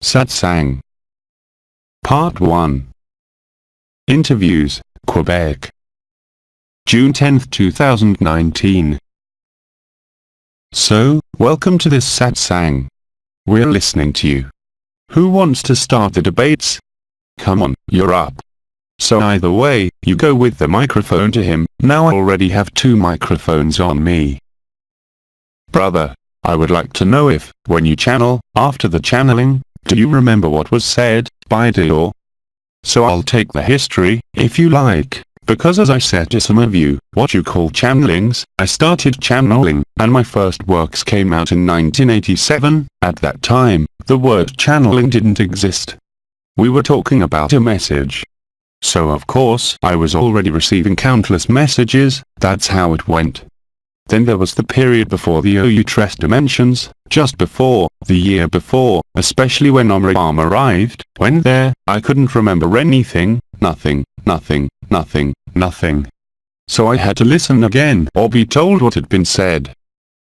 Satsang. Part 1. Interviews, Quebec. June 10, 2019. So, welcome to this Satsang. We're listening to you. Who wants to start the debates? Come on, you're up. So either way, you go with the microphone to him. Now I already have 2 microphones on me. Brother, I would like to know if, when you channel, after the channeling, do you remember what was said by Dior? So I'll take the history, if you like, because as I said to some of you, what you call channelings, I started channeling, and my first works came out in 1987, at that time, the word channeling didn't exist. We were talking about a message. So of course, I was already receiving countless messages, that's how it went. Then there was the period before the AYOUN dimensions, just before, the year before, especially when PALMA arrived. When there, I couldn't remember anything, nothing. So I had to listen again or be told what had been said.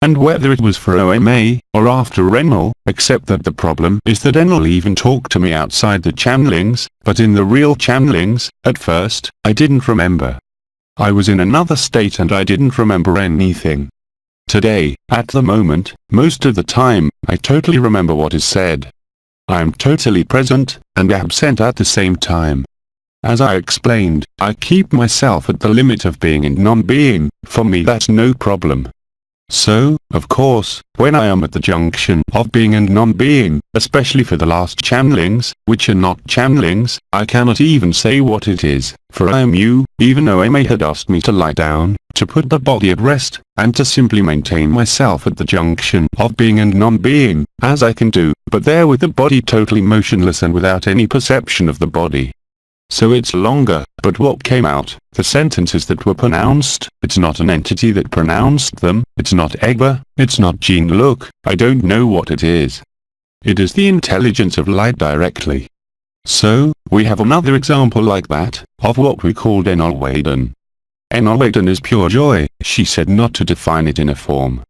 And whether it was for OMA, or after Enel, except that the problem is that Enel even talked to me outside the channelings, but in the real channelings, at first, I didn't remember. I was in another state and I didn't remember anything. Today, at the moment, most of the time, I totally remember what is said. I am totally present, and absent at the same time. As I explained, I keep myself at the limit of being and non-being. For me that's no problem. So, of course, when I am at the junction of being and non-being, especially for the last channelings, which are not channelings, I cannot even say what it is, for I am you, even though OMA had asked me to lie down, to put the body at rest, and to simply maintain myself at the junction of being and non-being, as I can do, but there with the body totally motionless and without any perception of the body. So it's longer, but what came out, the sentences that were pronounced, it's not an entity that pronounced them, it's not Egba, it's not Jean-Luc, I don't know what it is. It is the intelligence of light directly. So, we have another example like that, of what we called AYOUN. AYOUN is pure joy, she said not to define it in a form.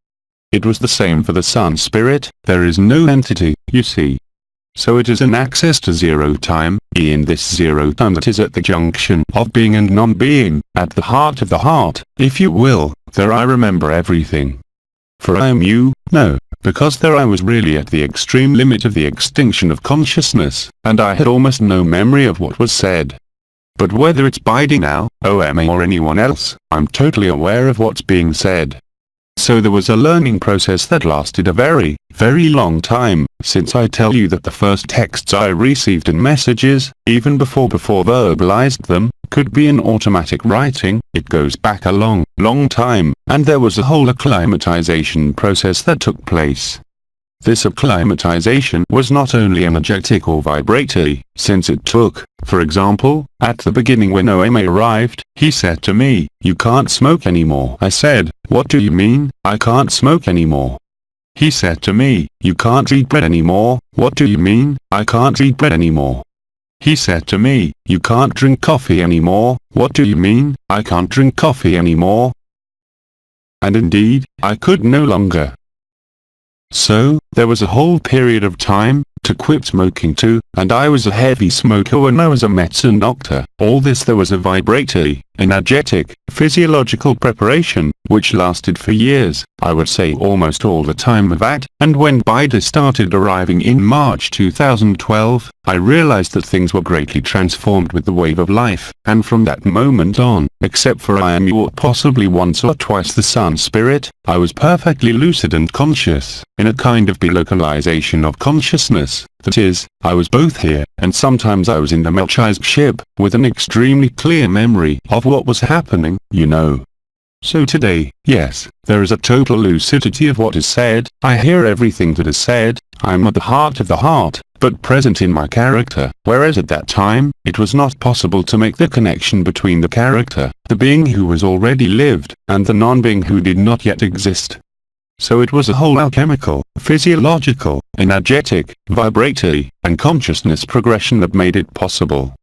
It was the same for the sun spirit, there is no entity, you see. So it is an access to zero time, in this zero time that is at the junction of being and non-being, at the heart of the heart, if you will, there I remember everything. For I am you, no, because there I was really at the extreme limit of the extinction of consciousness, and I had almost no memory of what was said. But whether it's Biding now, OMA or anyone else, I'm totally aware of what's being said. So there was a learning process that lasted a very, very long time, since I tell you that the first texts I received in messages, even before verbalized them, could be in automatic writing. It goes back a long, long time, and there was a whole acclimatization process that took place. This acclimatization was not only energetic or vibratory, since it took, for example, at the beginning when OMA arrived, he said to me, "You can't smoke anymore." I said, "What do you mean, I can't smoke anymore?" He said to me, "You can't eat bread anymore." What do you mean, I can't eat bread anymore? He said to me, "You can't drink coffee anymore." What do you mean, I can't drink coffee anymore? And indeed, I could no longer. So, there was a whole period of time, to quit smoking too, and I was a heavy smoker when I was a medicine doctor. All this there was a vibratory, energetic, physiological preparation, which lasted for years, I would say almost all the time of that, and when Bida started arriving in March 2012, I realized that things were greatly transformed with the wave of life, and from that moment on, except for I am you or possibly once or twice the sun spirit, I was perfectly lucid and conscious, in a kind of delocalization of consciousness, that is, I was both here, and sometimes I was in the Melchizedek ship, with an extremely clear memory of what was happening, you know. So today, yes, there is a total lucidity of what is said, I hear everything that is said, I am at the heart of the heart, but present in my character, whereas at that time, it was not possible to make the connection between the character, the being who was already lived, and the non-being who did not yet exist. So it was a whole alchemical, physiological, energetic, vibratory, and consciousness progression that made it possible.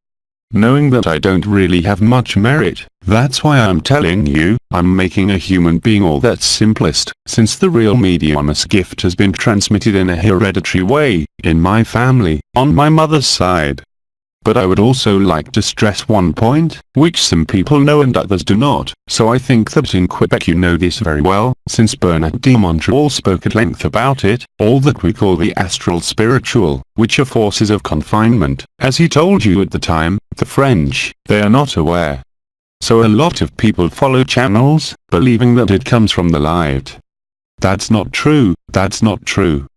knowing that I don't really have much merit. That's why I'm telling you, I'm making a human being all that's simplest, since the real mediumous gift has been transmitted in a hereditary way, in my family, on my mother's side. But I would also like to stress one point, which some people know and others do not, so I think that in Quebec you know this very well, since Bernard de Montreal spoke at length about it, all that we call the astral spiritual, which are forces of confinement, as he told you at the time, the French, they are not aware. So a lot of people follow channels, believing that it comes from the light. That's not true, that's not true.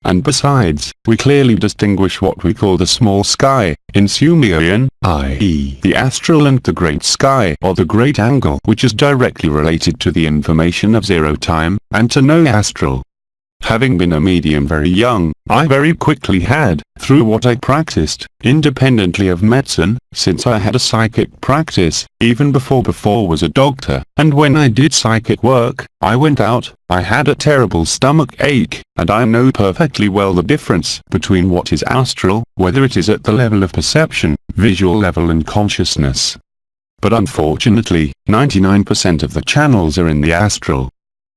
And besides, we clearly distinguish what we call the small sky, in Sumerian, i.e. the astral, and the great sky or the great angle, which is directly related to the information of zero time, and to no astral. Having been a medium very young, I very quickly had, through what I practiced, independently of medicine, since I had a psychic practice, even before was a doctor, and when I did psychic work, I went out, I had a terrible stomach ache, and I know perfectly well the difference between what is astral, whether it is at the level of perception, visual level and consciousness. But unfortunately, 99% of the channels are in the astral.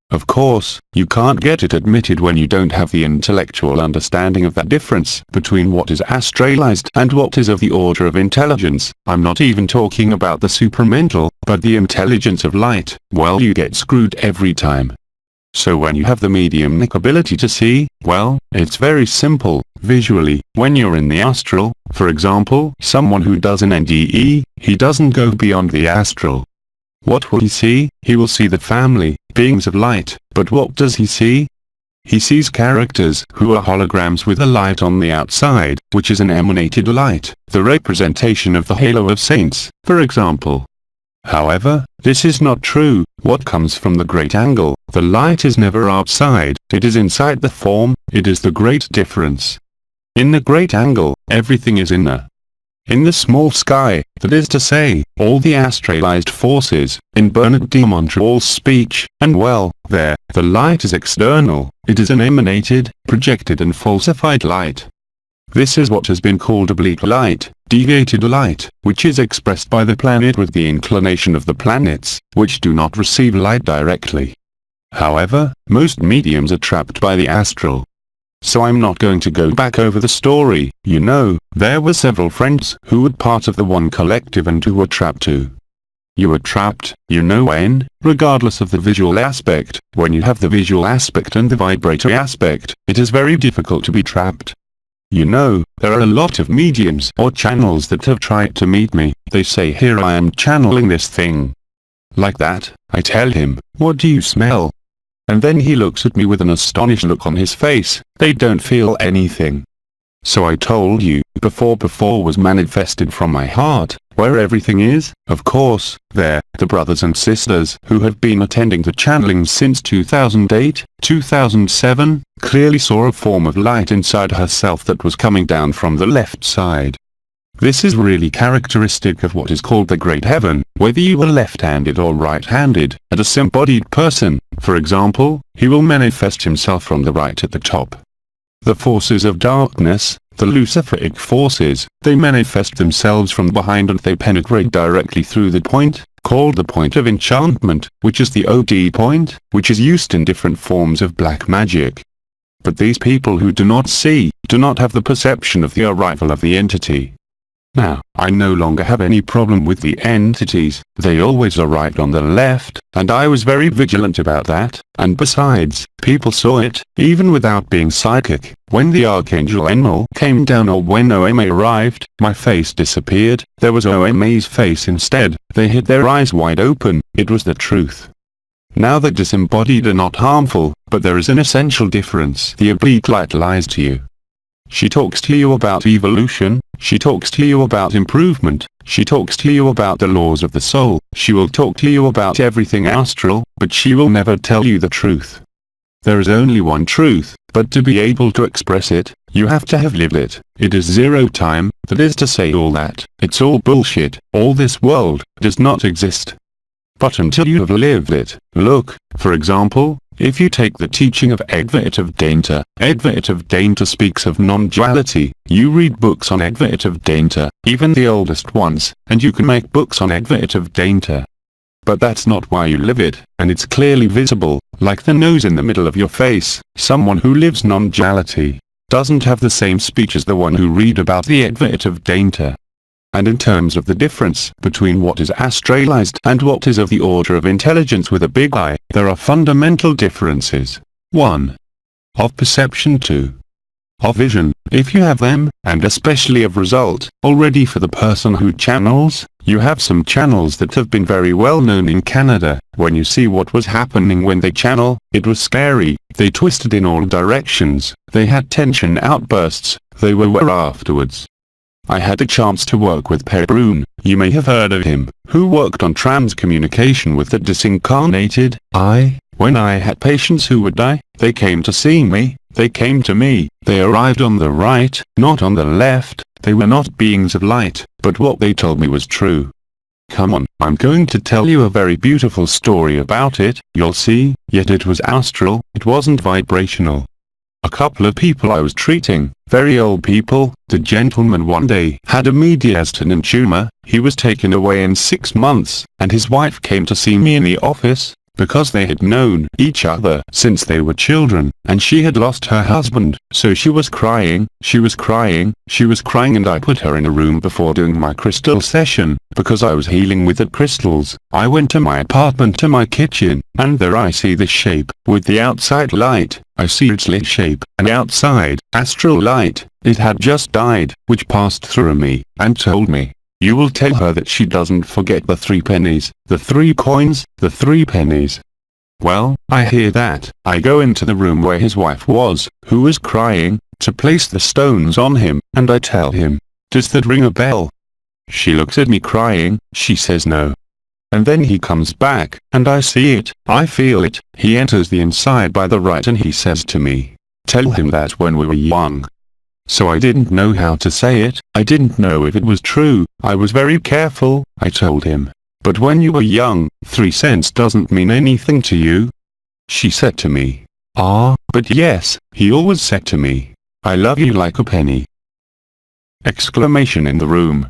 Of course, you can't get it admitted when you don't have the intellectual understanding of that difference between what is astralized and what is of the order of intelligence. I'm not even talking about the supramental, but the intelligence of light. Well, you get screwed every time. So when you have the mediumnic ability to see, well, it's very simple, visually. When you're in the astral, for example, someone who does an NDE, he doesn't go beyond the astral. What will he see? He will see the family, beings of light, but what does he see? He sees characters who are holograms with a light on the outside, which is an emanated light, the representation of the halo of saints, for example. However, this is not true. What comes from the great angle, the light is never outside, it is inside the form, it is the great difference. In the great angle, everything is inner. In the small sky, that is to say, all the astralized forces, in Bernard de Montreal's speech, and well, there, the light is external, it is an emanated, projected and falsified light. This is what has been called oblique light, deviated light, which is expressed by the planet with the inclination of the planets, which do not receive light directly. However, most mediums are trapped by the astral. So I'm not going to go back over the story. You know, there were several friends who were part of the one collective and who were trapped too. You were trapped, you know when, regardless of the visual aspect, when you have the visual aspect and the vibratory aspect, it is very difficult to be trapped. You know, there are a lot of mediums or channels that have tried to meet me. They say, here I am channeling this thing. Like that, I tell him, what do you smell? And then he looks at me with an astonished look on his face. They don't feel anything. So I told you, before was manifested from my heart, where everything is, of course, there, the brothers and sisters who have been attending to channeling since 2008, 2007, clearly saw a form of light inside herself that was coming down from the left side. This is really characteristic of what is called the Great Heaven, whether you are left-handed or right-handed, a disembodied person, for example, he will manifest himself from the right at the top. The forces of darkness, the Luciferic forces, they manifest themselves from behind and they penetrate directly through the point, called the point of enchantment, which is the OD point, which is used in different forms of black magic. But these people who do not see, do not have the perception of the arrival of the entity. Now, I no longer have any problem with the entities, they always arrived on the left, and I was very vigilant about that, and besides, people saw it, even without being psychic. When the Archangel Enlil came down or when OMA arrived, my face disappeared, there was OMA's face instead, they had their eyes wide open, it was the truth. Now the disembodied are not harmful, but there is an essential difference. The oblique light lies to you. She talks to you about evolution, she talks to you about improvement, she talks to you about the laws of the soul, she will talk to you about everything astral, but she will never tell you the truth. There is only one truth, but to be able to express it, you have to have lived it. It is zero time, that is to say all that, it's all bullshit, all this world, does not exist. But until you have lived it, look, for example, if you take the teaching of Advaita speaks of non-duality, you read books on Advaita, even the oldest ones, and you can make books on advertive data. But that's not why you live it, and it's clearly visible, like the nose in the middle of your face. Someone who lives non-duality doesn't have the same speech as the one who read about the advertive data. And in terms of the difference between what is astralized and what is of the order of intelligence with a big I, there are fundamental differences. 1. Of perception. 2. Of vision, if you have them, and especially of result. Already for the person who channels, you have some channels that have been very well known in Canada. When you see what was happening when they channel, it was scary. They twisted in all directions, they had tension outbursts, they were afterwards. I had a chance to work with Perun, you may have heard of him, who worked on transcommunication with the disincarnated I. When I had patients who would die, they came to see me, they came to me, they arrived on the right, not on the left, they were not beings of light, but what they told me was true. Come on, I'm going to tell you a very beautiful story about it, you'll see, yet it was astral, it wasn't vibrational. A couple of people I was treating, very old people, the gentleman one day had a mediastinum tumor, he was taken away in 6 months, and his wife came to see me in the office, because they had known each other since they were children, and she had lost her husband, so she was crying, and I put her in a room before doing my crystal session, because I was healing with the crystals. I went to my apartment to my kitchen, and there I see this shape, with the outside light, I see its lit shape, and outside, astral light, it had just died, which passed through me, and told me, you will tell her that she doesn't forget the 3 pennies, the 3 coins, the 3 pennies. Well, I hear that, I go into the room where his wife was, who was crying, to place the stones on him, and I tell him, does that ring a bell? She looks at me crying, she says no. And then he comes back, and I see it, I feel it, he enters the inside by the right and he says to me, tell him that when we were young. So I didn't know how to say it, I didn't know if it was true, I was very careful, I told him. But when you were young, 3 cents doesn't mean anything to you? She said to me, but yes, he always said to me, I love you like a penny. Exclamation in the room.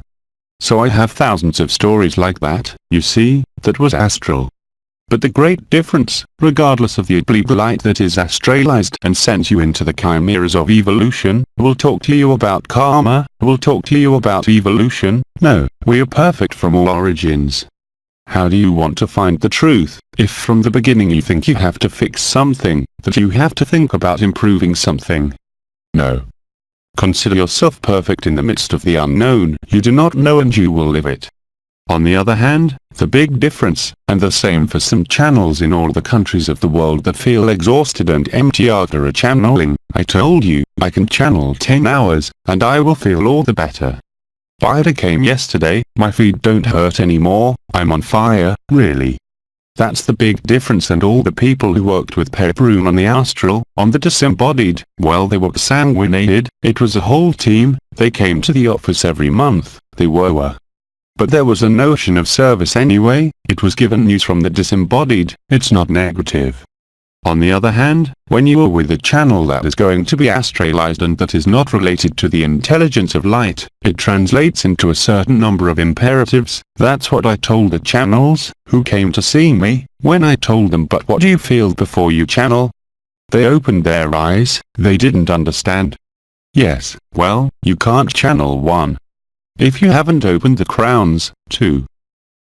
So I have thousands of stories like that, you see, that was astral. But the great difference, regardless of the illegal light that is astralized and sends you into the chimeras of evolution, will talk to you about karma, will talk to you about evolution. No, we are perfect from all origins. How do you want to find the truth, if from the beginning you think you have to fix something, that you have to think about improving something? No. Consider yourself perfect in the midst of the unknown, you do not know and you will live it. On the other hand, the big difference, and the same for some channels in all the countries of the world that feel exhausted and empty after a channeling, I told you, I can channel 10 hours, and I will feel all the better. Ida came yesterday, my feet don't hurt anymore, I'm on fire, really. That's the big difference, and all the people who worked with Perun on the astral, on the disembodied, well, they were sanguinated, it was a whole team, they came to the office every month, they were. But there was a notion of service anyway, it was given news from the disembodied, it's not negative. On the other hand, when you are with a channel that is going to be astralized and that is not related to the intelligence of light, it translates into a certain number of imperatives. That's what I told the channels, who came to see me, when I told them, but what do you feel before you channel? They opened their eyes, they didn't understand. Yes, well, you can't channel 1. If you haven't opened the crowns, 2.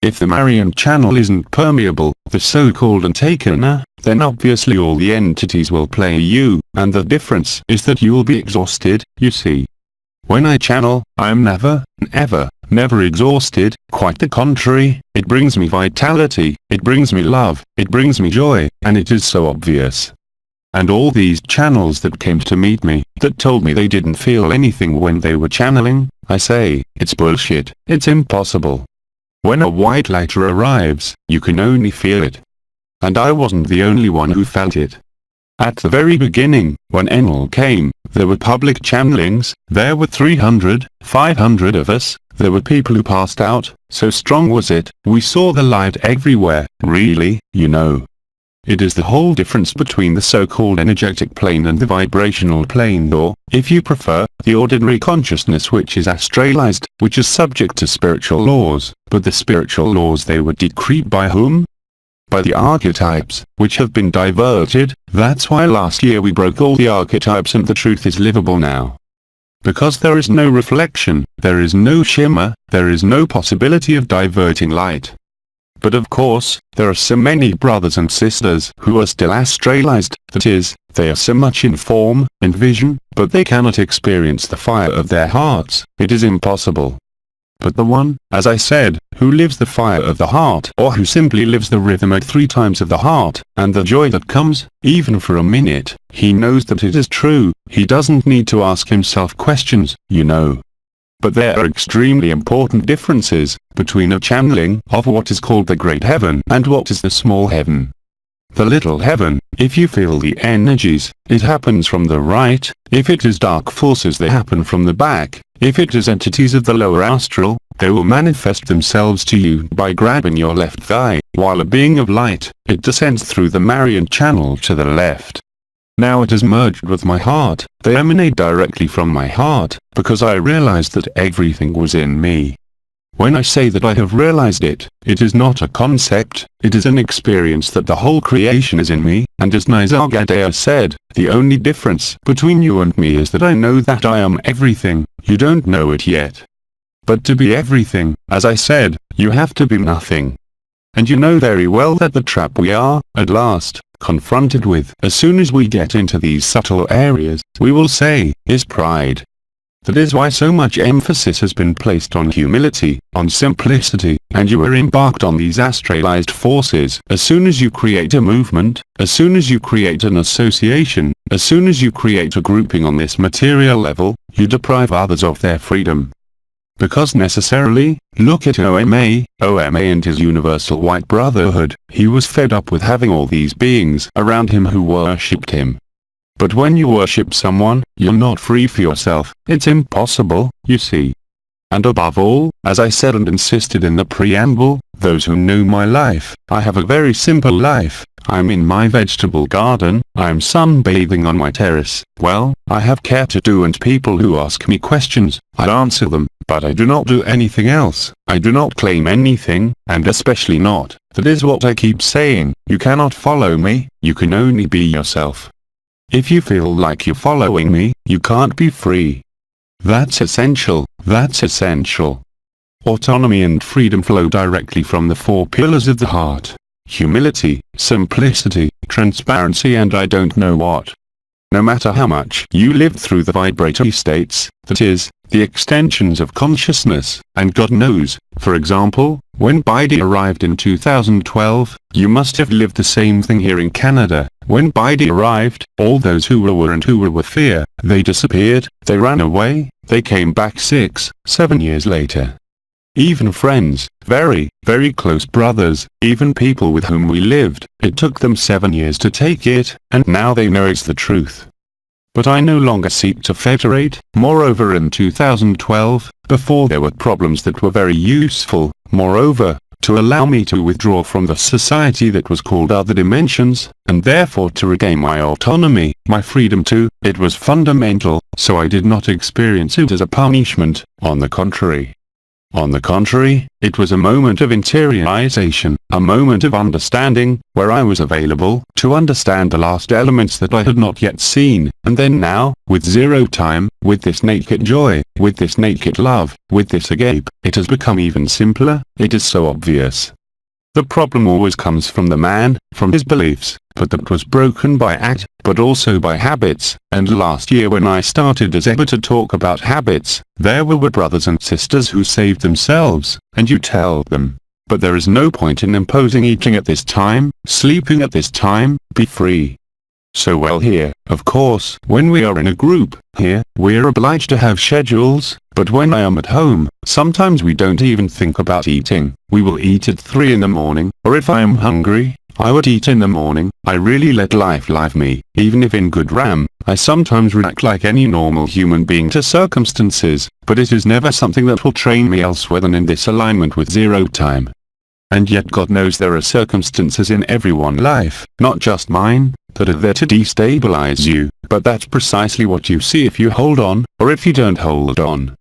If the Marian channel isn't permeable, the so-called antakana, then obviously all the entities will play you, and the difference is that you will be exhausted, you see. When I channel, I'm never exhausted, quite the contrary, it brings me vitality, it brings me love, it brings me joy, and it is so obvious. And all these channels that came to meet me, that told me they didn't feel anything when they were channeling, I say, it's bullshit, it's impossible. When a white light arrives, you can only feel it. And I wasn't the only one who felt it. At the very beginning, when Enel came, there were public channelings, there were 300, 500 of us, there were people who passed out, so strong was it, we saw the light everywhere, really, you know. It is the whole difference between the so-called energetic plane and the vibrational plane, or, if you prefer, the ordinary consciousness, which is astralized, which is subject to spiritual laws. But the spiritual laws, they were decreed by whom? By the archetypes, which have been diverted. That's why last year we broke all the archetypes and the truth is livable now. Because there is no reflection, there is no shimmer, there is no possibility of diverting light. But of course, there are so many brothers and sisters who are still astralized, that is, they are so much in form and vision, but they cannot experience the fire of their hearts. It is impossible. But the one, as I said, who lives the fire of the heart, or who simply lives the rhythm at 3 times of the heart, and the joy that comes, even for a minute, he knows that it is true. He doesn't need to ask himself questions, you know. But there are extremely important differences between a channeling of what is called the great heaven and what is the small heaven. The little heaven, if you feel the energies, it happens from the right. If it is dark forces, they happen from the back. If it is entities of the lower astral, they will manifest themselves to you by grabbing your left thigh, while a being of light, it descends through the Marian channel to the left. Now it is merged with my heart. They emanate directly from my heart, because I realized that everything was in me. When I say that I have realized it, it is not a concept, it is an experience that the whole creation is in me, and as Nisargadatta said, the only difference between you and me is that I know that I am everything. You don't know it yet. But to be everything, as I said, you have to be nothing. And you know very well that the trap we are, at last, confronted with, as soon as we get into these subtle areas, we will say, is pride. That is why so much emphasis has been placed on humility, on simplicity, and you are embarked on these astralized forces. As soon as you create a movement, as soon as you create an association, as soon as you create a grouping on this material level, you deprive others of their freedom. Because necessarily, look at OMA and his universal white brotherhood. He was fed up with having all these beings around him who worshipped him. But when you worship someone, you're not free for yourself. It's impossible, you see. And above all, as I said and insisted in the preamble, those who know my life, I have a very simple life. I'm in my vegetable garden, I'm sunbathing on my terrace. Well, I have care to do, and people who ask me questions, I answer them, but I do not do anything else. I do not claim anything, and especially not. That is what I keep saying. You cannot follow me, you can only be yourself. If you feel like you're following me, you can't be free. That's essential, that's essential. Autonomy and freedom flow directly from the 4 pillars of the heart. Humility, simplicity, transparency, and I don't know what. No matter how much you live through the vibratory states, that is, the extensions of consciousness, and God knows, for example, when Biden arrived in 2012, you must have lived the same thing here in Canada. When Biden arrived, all those who were and who were with fear, they disappeared, they ran away, they came back 6, 7 years later. Even friends, very, very close brothers, even people with whom we lived, it took them 7 years to take it, and now they know it's the truth. But I no longer seek to federate. Moreover, in 2012, before there were problems that were very useful, moreover, to allow me to withdraw from the society that was called other dimensions, and therefore to regain my autonomy, my freedom too, it was fundamental, so I did not experience it as a punishment, on the contrary. On the contrary, it was a moment of interiorization, a moment of understanding, where I was available to understand the last elements that I had not yet seen, and then now, with zero time, with this naked joy, with this naked love, with this agape, it has become even simpler. It is so obvious. The problem always comes from the man, from his beliefs, but that was broken by act, but also by habits. And last year when I started as ever to talk about habits, there were brothers and sisters who saved themselves, and you tell them, but there is no point in imposing eating at this time, sleeping at this time, be free. So well here, of course, when we are in a group, here, we are obliged to have schedules, but when I am at home, sometimes we don't even think about eating. We will eat at 3 in the morning, or if I am hungry, I would eat in the morning. I really let life live me, even if in good RAM. I sometimes react like any normal human being to circumstances, but it is never something that will train me elsewhere than in this alignment with zero time. and yet God knows there are circumstances in everyone's life, not just mine, that are there to destabilize you, but that's precisely what you see if you hold on, or if you don't hold on.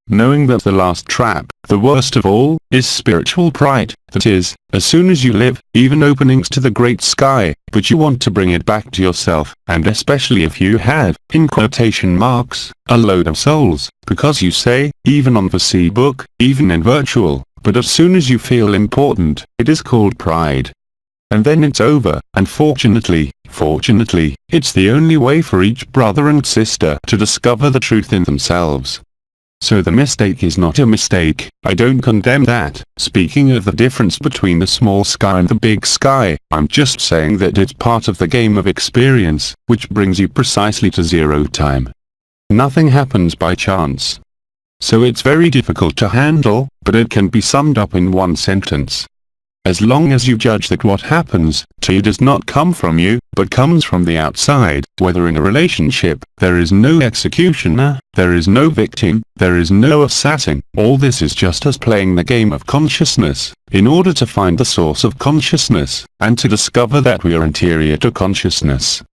Knowing that the last trap, the worst of all, is spiritual pride, that is, as soon as you live, even openings to the great sky, but you want to bring it back to yourself, and especially if you have, in quotation marks, a load of souls, because you say, even on the C-book, even in virtual, but as soon as you feel important, it is called pride. And then it's over, and fortunately, it's the only way for each brother and sister to discover the truth in themselves. So the mistake is not a mistake, I don't condemn that. Speaking of the difference between the small sky and the big sky, I'm just saying that it's part of the game of experience, which brings you precisely to zero time. Nothing happens by chance. So it's very difficult to handle, but it can be summed up in one sentence. As long as you judge that what happens to you does not come from you, but comes from the outside, whether in a relationship, there is no executioner, there is no victim, there is no assassin, all this is just us playing the game of consciousness, in order to find the source of consciousness, and to discover that we are interior to consciousness.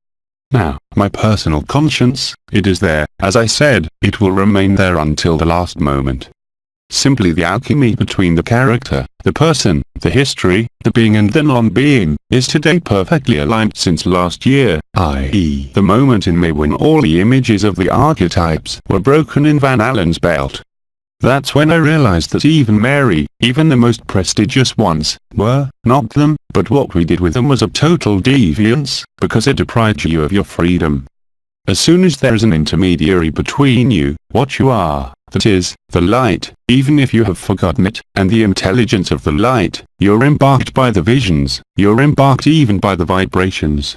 Now, my personal conscience, it is there, as I said, it will remain there until the last moment. Simply the alchemy between the character, the person, the history, the being and the non-being, is today perfectly aligned since last year, i.e. the moment in May when all the images of the archetypes were broken in Van Allen's belt. That's when I realized that even Mary, even the most prestigious ones, were not them, but what we did with them was a total deviance, because it deprived you of your freedom. As soon as there is an intermediary between you, what you are, that is, the light, even if you have forgotten it, and the intelligence of the light, you're embarked by the visions, you're embarked even by the vibrations.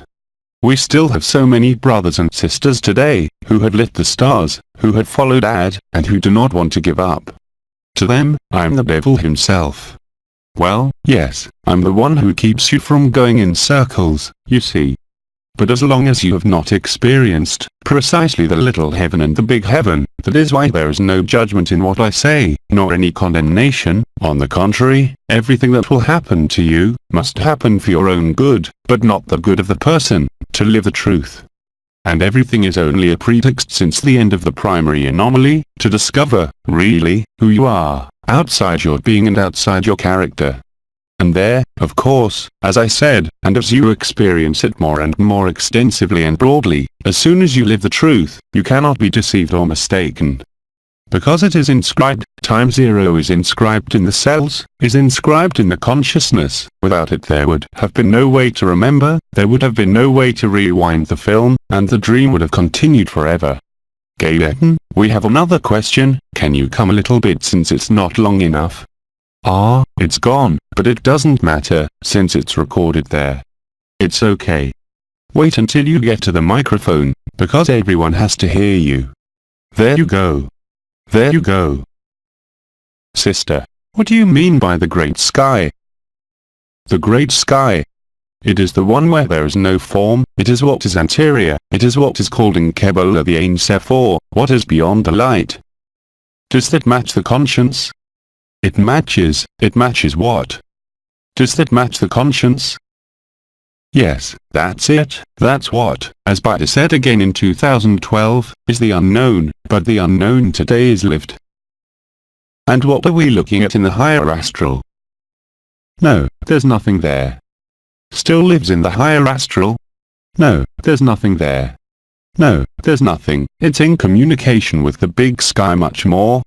We still have so many brothers and sisters today, who have lit the stars, who have followed Ad, and who do not want to give up. To them, I'm the devil himself. Well, yes, I'm the one who keeps you from going in circles, you see. But as long as you have not experienced precisely the little heaven and the big heaven, that is why there is no judgment in what I say, nor any condemnation. On the contrary, everything that will happen to you must happen for your own good, but not the good of the person, to live the truth. And everything is only a pretext since the end of the primary anomaly, to discover, really, who you are, outside your being and outside your character. And there, of course, as I said, and as you experience it more and more extensively and broadly, as soon as you live the truth, you cannot be deceived or mistaken. Because it is inscribed, time zero is inscribed in the cells, is inscribed in the consciousness. Without it there would have been no way to remember, there would have been no way to rewind the film, and the dream would have continued forever. Gaydon, we have another question, can you come a little bit since it's not long enough? Ah, it's gone, but it doesn't matter, since it's recorded there. It's okay. Wait until you get to the microphone, because everyone has to hear you. There you go. There you go. Sister, what do you mean by the great sky? The great sky. It is the one where there is no form, it is what is anterior, it is what is called in Kabbalah the Ein Sof, or what is beyond the light. Does that match the conscience? It matches what? Does that match the conscience? Yes, that's it, that's what, as Bida said again in 2012, is the unknown, but the unknown today is lived. And what are we looking at in the higher astral? No, there's nothing there. Still lives in the higher astral? No, there's nothing there. No, there's nothing, it's in communication with the big sky much more.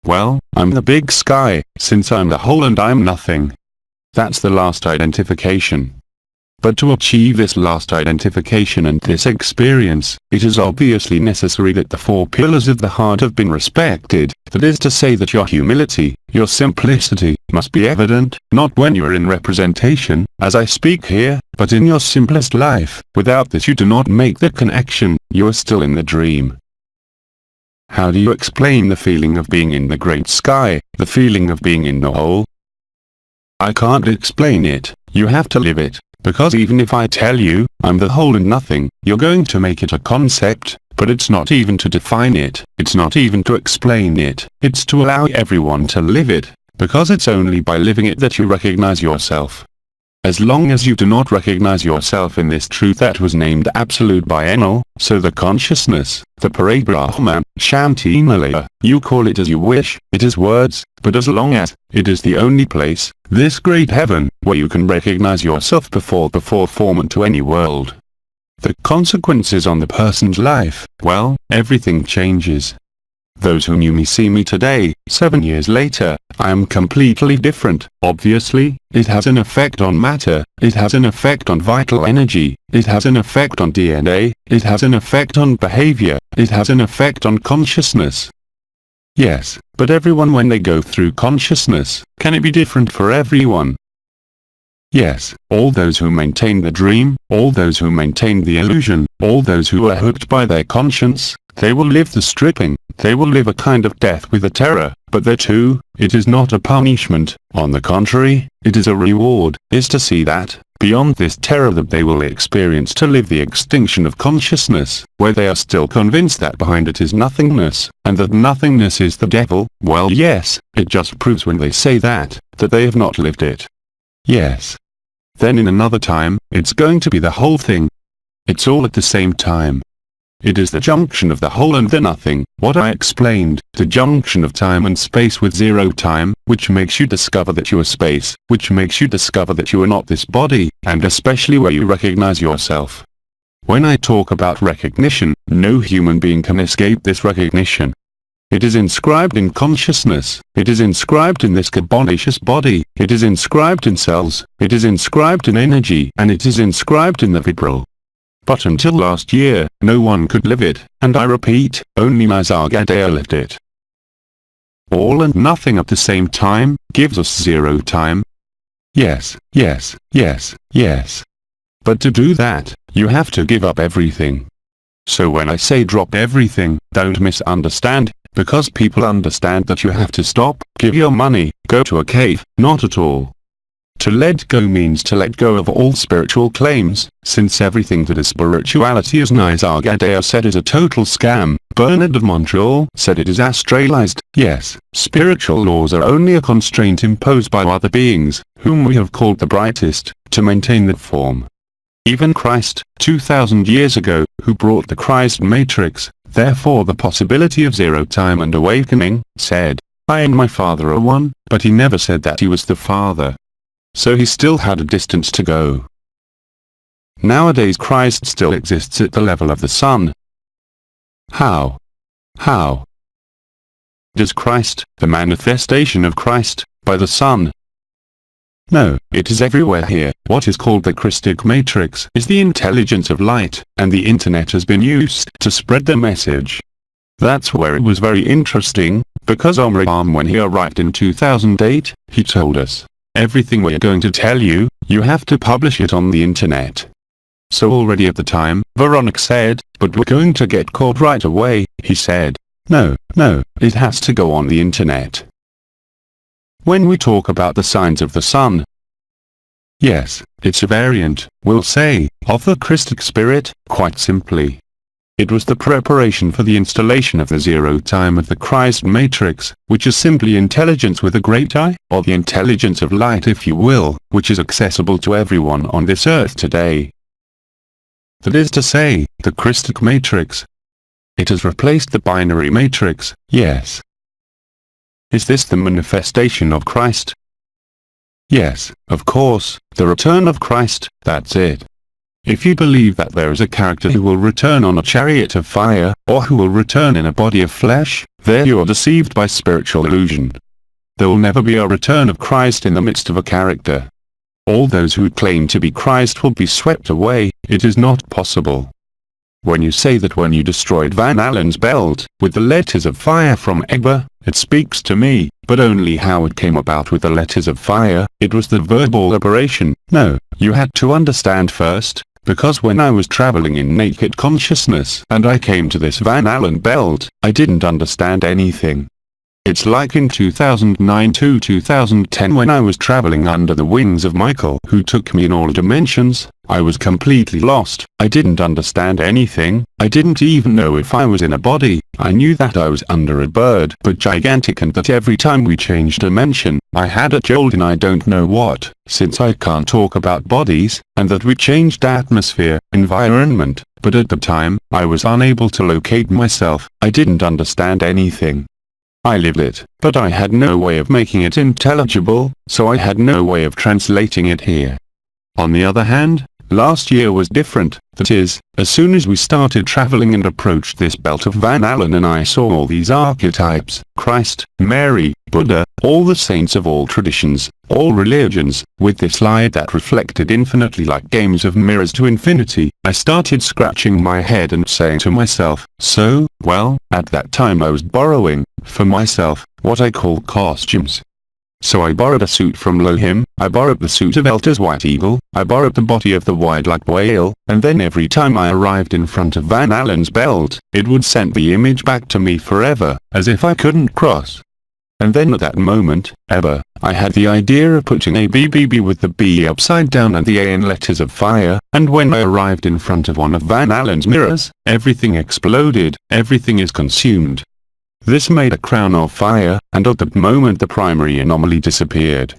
Well, I'm the big sky, since I'm the whole and I'm nothing. That's the last identification. But to achieve this last identification and this experience, it is obviously necessary that the four pillars of the heart have been respected, that is to say that your humility, your simplicity, must be evident, not when you are in representation, as I speak here, but in your simplest life. Without this you do not make the connection, you are still in the dream. How do you explain the feeling of being in the great sky, the feeling of being in the whole? I can't explain it, you have to live it, because even if I tell you, I'm the whole and nothing, you're going to make it a concept, but it's not even to define it, it's not even to explain it, it's to allow everyone to live it, because it's only by living it that you recognize yourself. As long as you do not recognize yourself in this truth that was named Absolute by Enel, so the consciousness, the Parabrahman, Shanti Malaya, you call it as you wish, it is words, but as long as it is the only place, this great heaven, where you can recognize yourself before form into any world. The consequences on the person's life, well, everything changes. Those who knew me see me today, 7 years later, I am completely different. Obviously, it has an effect on matter, it has an effect on vital energy, it has an effect on DNA, it has an effect on behavior, it has an effect on consciousness. Yes, but everyone when they go through consciousness, can it be different for everyone? Yes, all those who maintain the dream, all those who maintain the illusion, all those who are hooked by their conscience, they will live the stripping, they will live a kind of death with a terror, but there too, it is not a punishment, on the contrary, it is a reward, is to see that, beyond this terror that they will experience to live the extinction of consciousness, where they are still convinced that behind it is nothingness, and that nothingness is the devil, well yes, it just proves when they say that they have not lived it. Yes. Then in another time, it's going to be the whole thing. It's all at the same time. It is the junction of the whole and the nothing, what I explained, the junction of time and space with zero time, which makes you discover that you are space, which makes you discover that you are not this body, and especially where you recognize yourself. When I talk about recognition, no human being can escape this recognition. It is inscribed in consciousness, it is inscribed in this carbonaceous body, it is inscribed in cells, it is inscribed in energy, and it is inscribed in the vibral. But until last year, no one could live it, and I repeat, only Mazargadea lived it. All and nothing at the same time, gives us zero time. Yes, yes, yes, yes. But to do that, you have to give up everything. So when I say drop everything, don't misunderstand, because people understand that you have to stop, give your money, go to a cave, not at all. To let go means to let go of all spiritual claims, since everything that is spirituality, as Nisargadatta said, is a total scam. Bernard of Montreal said it is astralized. Yes, spiritual laws are only a constraint imposed by other beings, whom we have called the brightest, to maintain that form. Even Christ, 2000 years ago, who brought the Christ matrix, therefore the possibility of zero time and awakening, said, I and my Father are one, but he never said that he was the Father. So he still had a distance to go. Nowadays Christ still exists at the level of the sun. How? How? Does Christ, the manifestation of Christ, by the sun? No, it is everywhere here. What is called the Christic matrix is the intelligence of light, and the internet has been used to spread the message. That's where it was very interesting, because Omri when he arrived in 2008, he told us, everything we're going to tell you, you have to publish it on the internet. So already at the time, Veronica said, but we're going to get caught right away. He said, no, it has to go on the internet. When we talk about the signs of the sun, yes, it's a variant, we'll say, of the Christic spirit, quite simply. It was the preparation for the installation of the zero time of the Christ matrix, which is simply intelligence with a great I, or the intelligence of light if you will, which is accessible to everyone on this earth today. That is to say, the Christic matrix. It has replaced the binary matrix, yes. Is this the manifestation of Christ? Yes, of course, the return of Christ, that's it. If you believe that there is a character who will return on a chariot of fire, or who will return in a body of flesh, there you are deceived by spiritual illusion. There will never be a return of Christ in the midst of a character. All those who claim to be Christ will be swept away, it is not possible. When you say that when you destroyed Van Allen's belt, with the letters of fire from Egba, it speaks to me, but only how it came about with the letters of fire, it was the verbal liberation. No, you had to understand first, because when I was traveling in naked consciousness and I came to this Van Allen belt, I didn't understand anything. It's like in 2009 to 2010 when I was traveling under the wings of Michael, who took me in all dimensions. I was completely lost, I didn't understand anything, I didn't even know if I was in a body, I knew that I was under a bird but gigantic, and that every time we changed dimension, I had a jolt in I don't know what, since I can't talk about bodies, and that we changed atmosphere, environment, but at the time, I was unable to locate myself. I didn't understand anything. I lived it, but I had no way of making it intelligible, so I had no way of translating it here. On the other hand, last year was different. That is, as soon as we started traveling and approached this belt of Van Allen, and I saw all these archetypes, Christ, Mary, Buddha, all the saints of all traditions, all religions, with this light that reflected infinitely like games of mirrors to infinity, I started scratching my head and saying to myself, so, well, at that time I was borrowing, for myself, what I call costumes. So I borrowed a suit from Lohim, I borrowed the suit of Elter's White Eagle, I borrowed the body of the wide-like whale, and then every time I arrived in front of Van Allen's belt, it would send the image back to me forever, as if I couldn't cross. And then at that moment, ever, I had the idea of putting a BBB with the B upside down and the A in letters of fire, and when I arrived in front of one of Van Allen's mirrors, everything exploded, everything is consumed. This made a crown of fire, and at that moment the primary anomaly disappeared.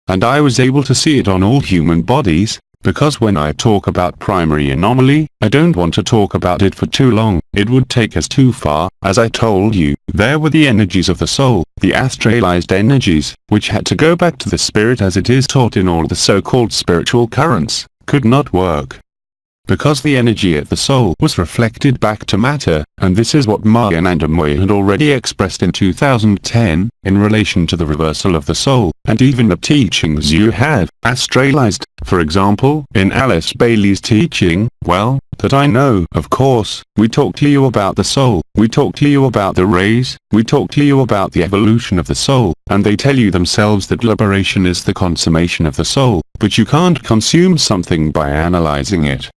And I was able to see it on all human bodies, because when I talk about primary anomaly, I don't want to talk about it for too long, it would take us too far. As I told you, there were the energies of the soul, the astralized energies, which had to go back to the spirit as it is taught in all the so-called spiritual currents, could not work. Because the energy at the soul was reflected back to matter, and this is what Mayananda Moy had already expressed in 2010, in relation to the reversal of the soul, and even the teachings you have, astralized, for example, in Alice Bailey's teaching, well, that I know, of course, we talk to you about the soul, we talk to you about the rays, we talk to you about the evolution of the soul, and they tell you themselves that liberation is the consummation of the soul, but you can't consume something by analyzing it.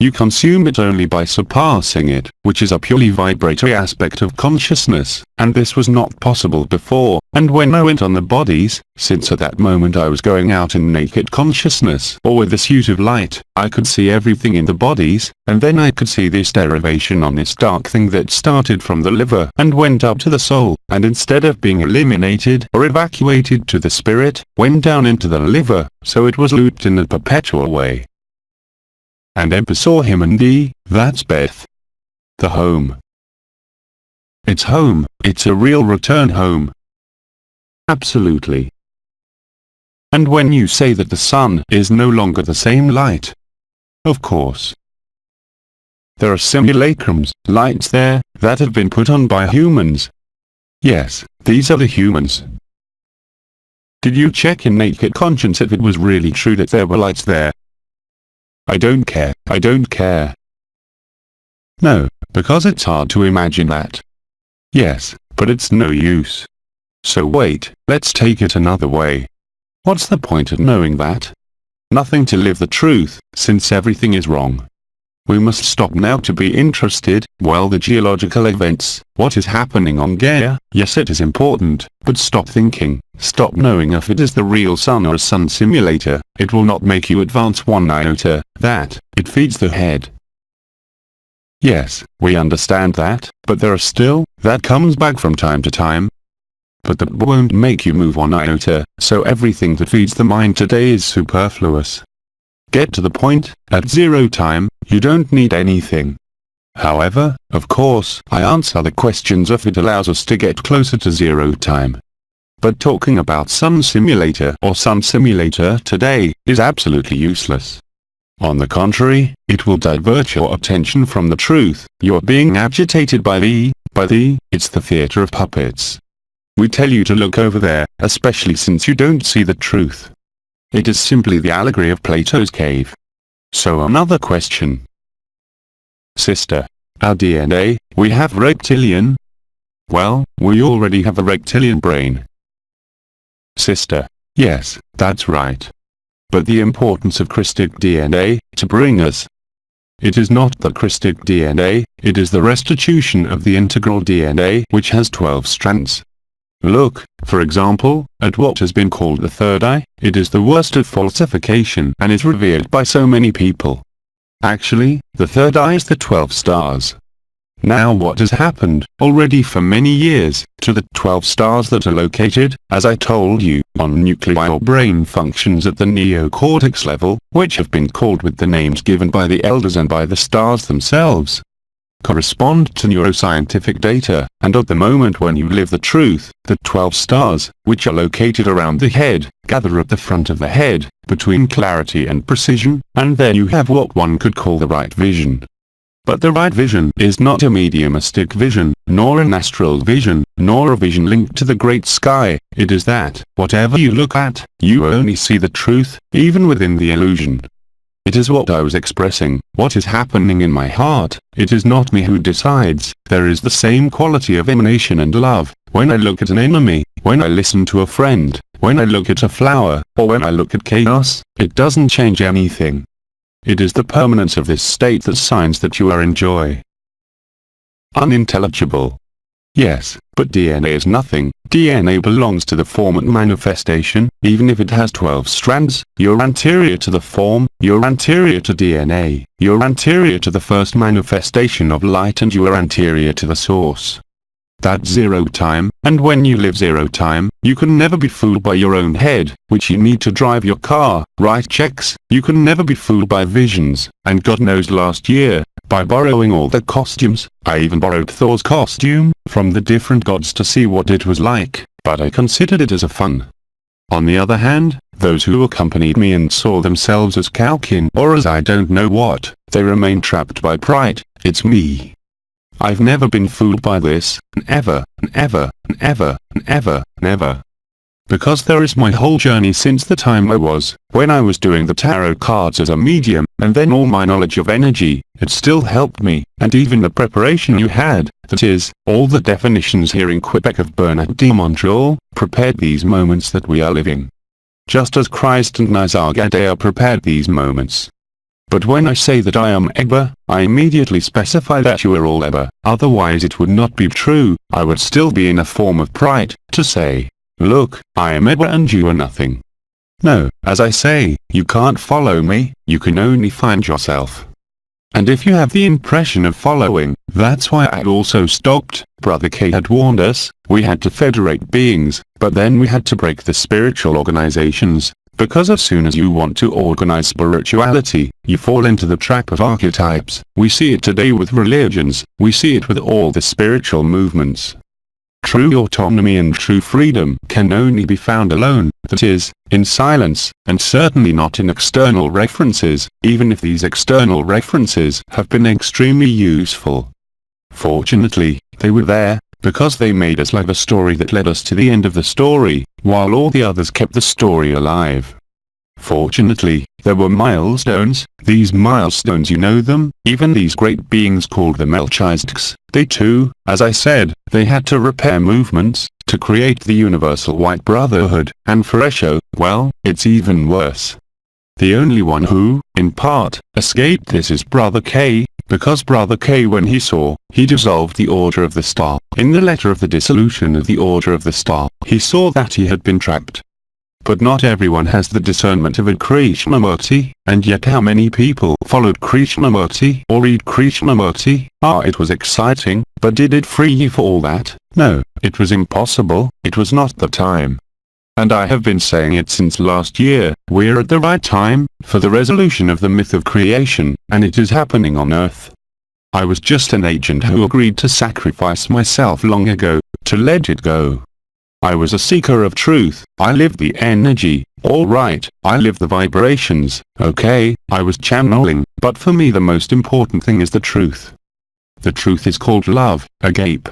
You consume it only by surpassing it, which is a purely vibratory aspect of consciousness, and this was not possible before, and when I went on the bodies, since at that moment I was going out in naked consciousness or with a suit of light, I could see everything in the bodies, and then I could see this derivation on this dark thing that started from the liver and went up to the soul, and instead of being eliminated or evacuated to the spirit, went down into the liver, so it was looped in a perpetual way. And Emperor saw him, and that's Beth. The home. It's home, it's a real return home. Absolutely. And when you say that the sun is no longer the same light, of course. There are simulacrums, lights there, that have been put on by humans. Yes, these are the humans. Did you check in naked conscience if it was really true that there were lights there? I don't care, I don't care. No, because it's hard to imagine that. Yes, but it's no use. So wait, let's take it another way. What's the point of knowing that? Nothing to live the truth, since everything is wrong. We must stop now to be interested. Well, the geological events, what is happening on Gaia, yes, it is important, but stop thinking, stop knowing if it is the real sun or a sun simulator. It will not make you advance one iota, that, it feeds the head. Yes, we understand that, but there are still, that comes back from time to time. But that won't make you move one iota, so everything that feeds the mind today is superfluous. Get to the point, at zero time, you don't need anything. However, of course, I answer the questions if it allows us to get closer to zero time. But talking about sun simulator or sun simulator today is absolutely useless. On the contrary, it will divert your attention from the truth. You're being agitated by it's the theater of puppets. We tell you to look over there, especially since you don't see the truth. It is simply the allegory of Plato's cave. So another question. Sister, our DNA, we have reptilian. Well, we already have a reptilian brain. Sister, yes, that's right. But the importance of Christic DNA, to bring us. It is not the Christic DNA, it is the restitution of the integral DNA which has 12 strands. Look, for example, at what has been called the third eye. It is the worst of falsification and is revered by so many people. Actually, the third eye is the 12 stars. Now what has happened, already for many years, to the 12 stars that are located, as I told you, on nuclei or brain functions at the neocortex level, which have been called with the names given by the elders and by the stars themselves, correspond to neuroscientific data, and at the moment when you live the truth, the 12 stars, which are located around the head, gather at the front of the head, between clarity and precision, and then you have what one could call the right vision. But the right vision is not a mediumistic vision, nor an astral vision, nor a vision linked to the great sky. It is that, whatever you look at, you only see the truth, even within the illusion. It is what I was expressing, what is happening in my heart. It is not me who decides. There is the same quality of emanation and love, when I look at an enemy, when I listen to a friend, when I look at a flower, or when I look at chaos. It doesn't change anything. It is the permanence of this state that signs that you are in joy. Unintelligible. Yes, but DNA is nothing. DNA belongs to the form and manifestation. Even if it has 12 strands, you're anterior to the form, you're anterior to DNA, you're anterior to the first manifestation of light, and you are anterior to the source. That's zero time, and when you live zero time, you can never be fooled by your own head, which you need to drive your car, write checks. You can never be fooled by visions, and God knows last year, by borrowing all the costumes, I even borrowed Thor's costume, from the different gods to see what it was like, but I considered it as a fun. On the other hand, those who accompanied me and saw themselves as Kalkin or as I don't know what, they remain trapped by pride. It's me. I've never been fooled by this, and ever, and ever, and ever, and ever, never. Because there is my whole journey since the time when I was doing the tarot cards as a medium, and then all my knowledge of energy, it still helped me, and even the preparation you had, that is, all the definitions here in Quebec of Bernard de Montreal, prepared these moments that we are living. Just as Christ and Nisargadatta prepared these moments. But when I say that I am Egba, I immediately specify that you are all Egba, otherwise it would not be true. I would still be in a form of pride, to say, look, I am Egba and you are nothing. No, as I say, you can't follow me, you can only find yourself. And if you have the impression of following, that's why I also stopped. Brother K had warned us, we had to federate beings, but then we had to break the spiritual organizations. Because as soon as you want to organize spirituality, you fall into the trap of archetypes. We see it today with religions, we see it with all the spiritual movements. True autonomy and true freedom can only be found alone, that is, in silence, and certainly not in external references, even if these external references have been extremely useful. Fortunately, they were there, because they made us live a story that led us to the end of the story, while all the others kept the story alive. Fortunately, there were milestones. These milestones, you know them, even these great beings called the Melchisedeks, they too, as I said, they had to repair movements, to create the universal white brotherhood, and for Esho, well, it's even worse. The only one who, in part, escaped this is Brother K, because Brother K, when he saw, he dissolved the Order of the Star. In the letter of the dissolution of the Order of the Star, he saw that he had been trapped. But not everyone has the discernment of a Krishnamurti, and yet how many people followed Krishnamurti or read Krishnamurti? It was exciting, but did it free you for all that? No, it was impossible, it was not the time. And I have been saying it since last year, we're at the right time, for the resolution of the myth of creation, and it is happening on Earth. I was just an agent who agreed to sacrifice myself long ago, to let it go. I was a seeker of truth, I lived the energy, alright, I lived the vibrations, okay, I was channeling, but for me the most important thing is the truth. The truth is called love, agape.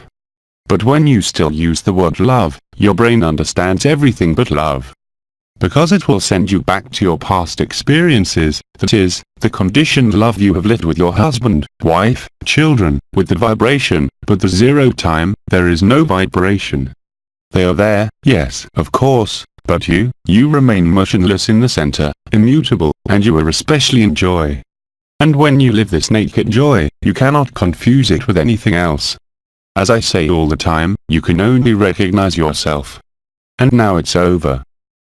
But when you still use the word love, your brain understands everything but love. Because it will send you back to your past experiences, that is, the conditioned love you have lived with your husband, wife, children, with the vibration, but the zero time, there is no vibration. They are there, yes, of course, but you remain motionless in the center, immutable, and you are especially in joy. And when you live this naked joy, you cannot confuse it with anything else. As I say all the time, you can only recognize yourself. And now it's over.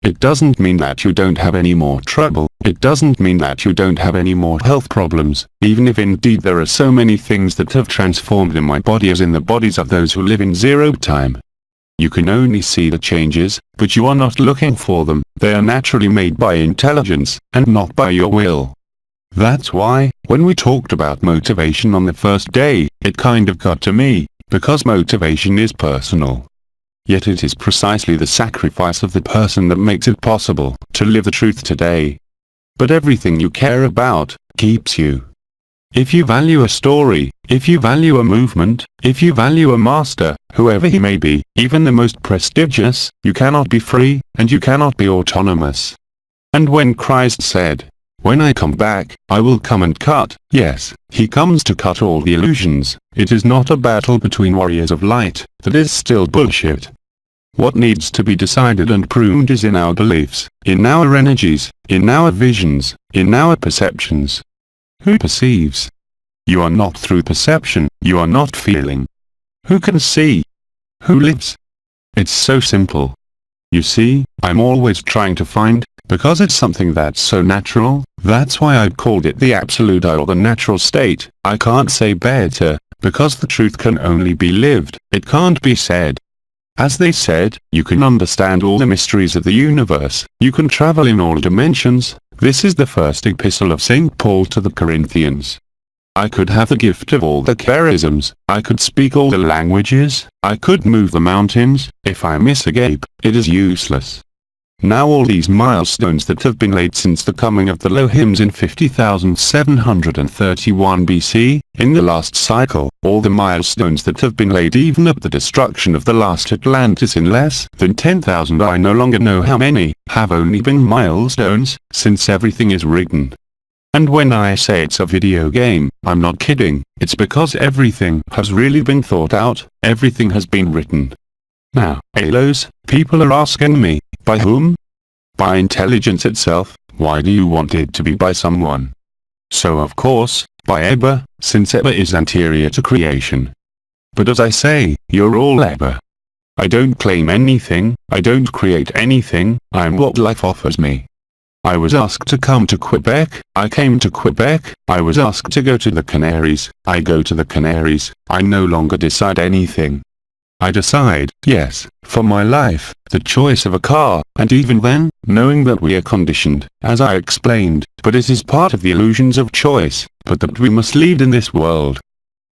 It doesn't mean that you don't have any more trouble, it doesn't mean that you don't have any more health problems, even if indeed there are so many things that have transformed in my body as in the bodies of those who live in zero time. You can only see the changes, but you are not looking for them. They are naturally made by intelligence, and not by your will. That's why, when we talked about motivation on the first day, it kind of got to me, because motivation is personal. Yet it is precisely the sacrifice of the person that makes it possible to live the truth today. But everything you care about keeps you. If you value a story, if you value a movement, if you value a master, whoever he may be, even the most prestigious, you cannot be free, and you cannot be autonomous. And when Christ said, "When I come back, I will come and cut," yes, he comes to cut all the illusions. It is not a battle between warriors of light, that is still bullshit. What needs to be decided and pruned is in our beliefs, in our energies, in our visions, in our perceptions. Who perceives? You are not through perception, you are not feeling. Who can see? Who lives? It's so simple. You see, I'm always trying to find, because it's something that's so natural, that's why I've called it the absolute I or the natural state. I can't say better, because the truth can only be lived, it can't be said. As they said, you can understand all the mysteries of the universe, you can travel in all dimensions. This is the first epistle of St. Paul to the Corinthians. I could have the gift of all the charisms, I could speak all the languages, I could move the mountains. If I miss a gape, it is useless. Now all these milestones that have been laid since the coming of the Lohims in 50,731 BC, in the last cycle, all the milestones that have been laid even at the destruction of the last Atlantis in less than 10,000, I no longer know how many, have only been milestones, since everything is written. And when I say it's a video game, I'm not kidding, it's because everything has really been thought out, everything has been written. Now, Alos, people are asking me, by whom? By intelligence itself. Why do you want it to be by someone? So of course, by Eba, since Eba is anterior to creation. But as I say, you're all Eba. I don't claim anything, I don't create anything, I am what life offers me. I was asked to come to Quebec, I came to Quebec. I was asked to go to the Canaries, I go to the Canaries. I no longer decide anything. I decide, yes, for my life, the choice of a car, and even then, knowing that we are conditioned, as I explained, but it is part of the illusions of choice, but that we must lead in this world.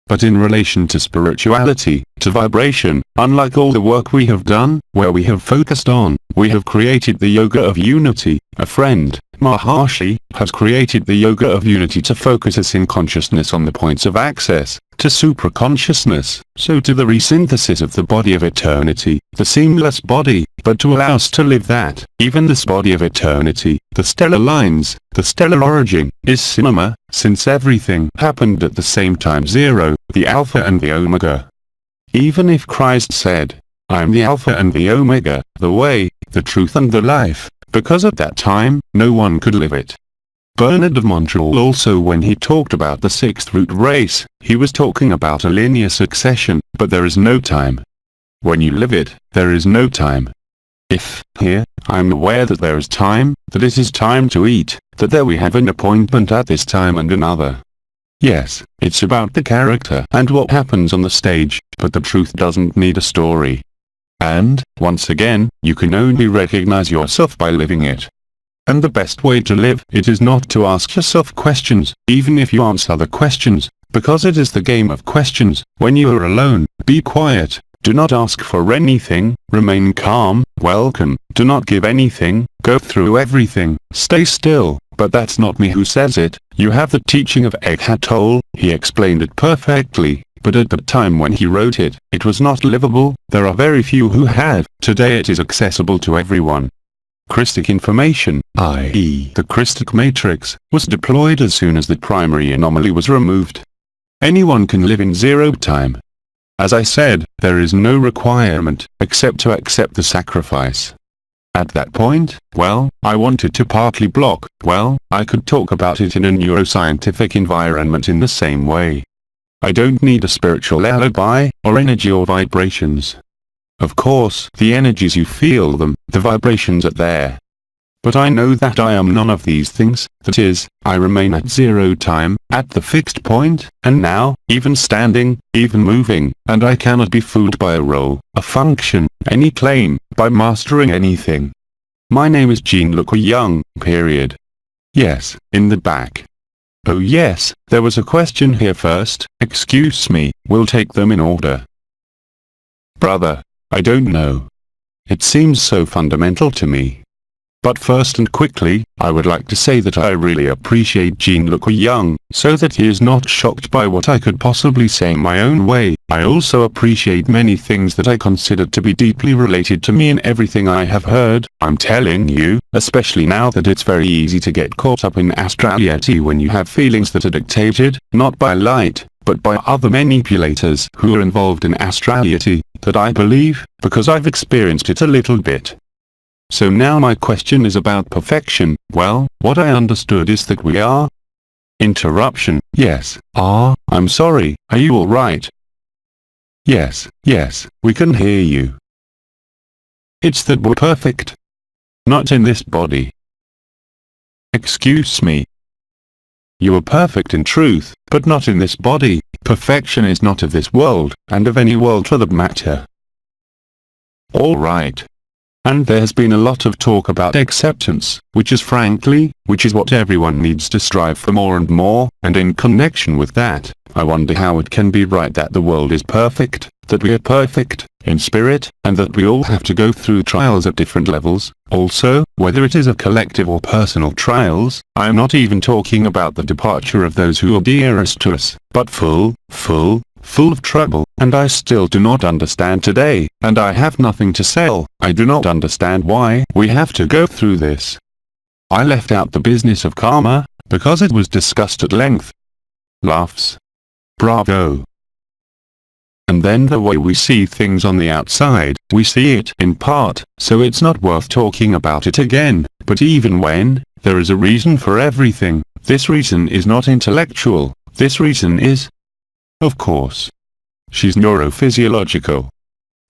But in relation to spirituality, to vibration, unlike all the work we have done, where we have focused on, we have created the yoga of unity. A friend, Maharshi, has created the yoga of unity to focus us in consciousness on the points of access, to supraconsciousness, so to the resynthesis of the body of eternity, the seamless body, but to allow us to live that, even this body of eternity, the stellar lines, the stellar origin, is cinema, since everything happened at the same time zero, the Alpha and the Omega. Even if Christ said, I am the Alpha and the Omega, the way, the truth and the life, because at that time, no one could live it. Bernard of Montreal also, when he talked about the sixth root race, he was talking about a linear succession, but there is no time. When you live it, there is no time. If, here, I am aware that there is time, that it is time to eat, that there we have an appointment at this time and another. Yes, it's about the character and what happens on the stage, but the truth doesn't need a story. And, once again, you can only recognize yourself by living it. And the best way to live it is not to ask yourself questions, even if you answer the questions, because it is the game of questions. When you are alone, be quiet, do not ask for anything, remain calm, welcome, do not give anything, go through everything, stay still. But that's not me who says it, you have the teaching of Eckhart Tolle, he explained it perfectly. But at the time when he wrote it, it was not livable. There are very few who have. Today it is accessible to everyone. Christic information, i.e. the Christic matrix, was deployed as soon as the primary anomaly was removed. Anyone can live in zero time. As I said, there is no requirement, except to accept the sacrifice. At that point, well, I wanted to partly block, well, I could talk about it in a neuroscientific environment in the same way. I don't need a spiritual alibi, or energy or vibrations. Of course, the energies you feel them, the vibrations are there. But I know that I am none of these things, that is, I remain at zero time, at the fixed point, and now, even standing, even moving, and I cannot be fooled by a role, a function, any claim, by mastering anything. My name is Jean-Luc Young, period. Yes, in the back. Oh yes, there was a question here first, excuse me, we'll take them in order. Brother, I don't know. It seems so fundamental to me. But first and quickly, I would like to say that I really appreciate Jean-Luc Young, so that he is not shocked by what I could possibly say in my own way. I also appreciate many things that I consider to be deeply related to me in everything I have heard. I'm telling you, especially now that it's very easy to get caught up in astrality when you have feelings that are dictated, not by light, but by other manipulators who are involved in astrality, that I believe, because I've experienced it a little bit. So now my question is about perfection. Well, what I understood is that we are. Interruption. Yes. I'm sorry, are you alright? Yes, we can hear you. It's that we're perfect. Not in this body. Excuse me. You are perfect in truth, but not in this body. Perfection is not of this world, and of any world for that matter. Alright. And there's been a lot of talk about acceptance, which is what everyone needs to strive for more and more, and in connection with that, I wonder how it can be right that the world is perfect, that we are perfect, in spirit, and that we all have to go through trials at different levels. Also, whether it is a collective or personal trials, I am not even talking about the departure of those who are dearest to us, but full of trouble, and I still do not understand today, and I have nothing to sell. I do not understand why we have to go through this. I left out the business of karma, because it was discussed at length. Laughs. Bravo. And then the way we see things on the outside, we see it in part, so it's not worth talking about it again, but even when, there is a reason for everything, this reason is not intellectual, this reason is, of course, she's neurophysiological.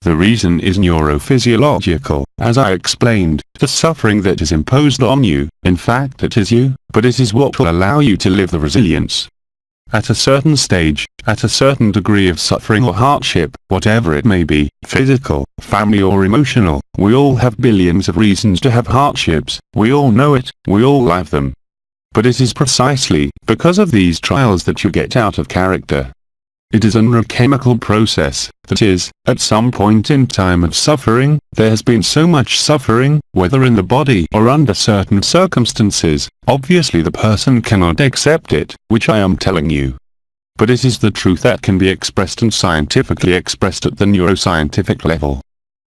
The reason is neurophysiological, as I explained, the suffering that is imposed on you, in fact it is you, but it is what will allow you to live the resilience. At a certain stage, at a certain degree of suffering or hardship, whatever it may be, physical, family or emotional, we all have billions of reasons to have hardships, we all know it, we all have them. But it is precisely because of these trials that you get out of character. It is a neurochemical process, that is, at some point in time of suffering, there has been so much suffering, whether in the body or under certain circumstances, obviously the person cannot accept it, which I am telling you. But it is the truth that can be expressed and scientifically expressed at the neuroscientific level.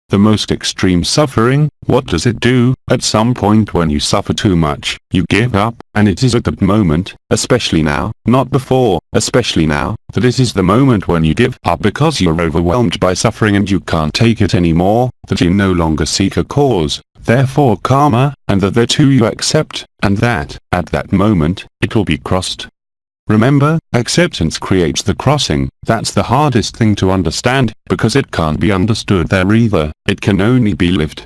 The most extreme suffering, what does it do? At some point when you suffer too much, you give up, and it is at that moment, especially now, not before, especially now, that it is the moment when you give up because you're overwhelmed by suffering and you can't take it anymore, that you no longer seek a cause, therefore karma, and that the two you accept, and that, at that moment, it will be crossed. Remember, acceptance creates the crossing. That's the hardest thing to understand, because it can't be understood there either, it can only be lived.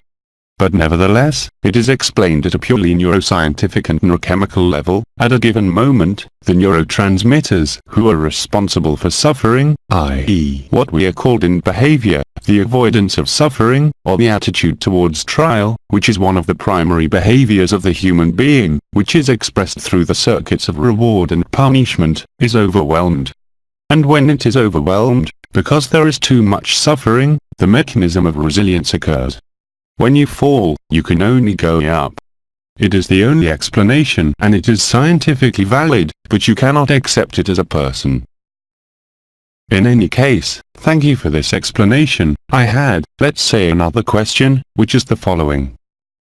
But nevertheless, it is explained at a purely neuroscientific and neurochemical level. At a given moment, the neurotransmitters who are responsible for suffering, i.e. what we are called in behavior, the avoidance of suffering, or the attitude towards trial, which is one of the primary behaviors of the human being, which is expressed through the circuits of reward and punishment, is overwhelmed. And when it is overwhelmed, because there is too much suffering, the mechanism of resilience occurs. When you fall, you can only go up. It is the only explanation and it is scientifically valid, but you cannot accept it as a person. In any case, thank you for this explanation. I had, let's say, another question, which is the following.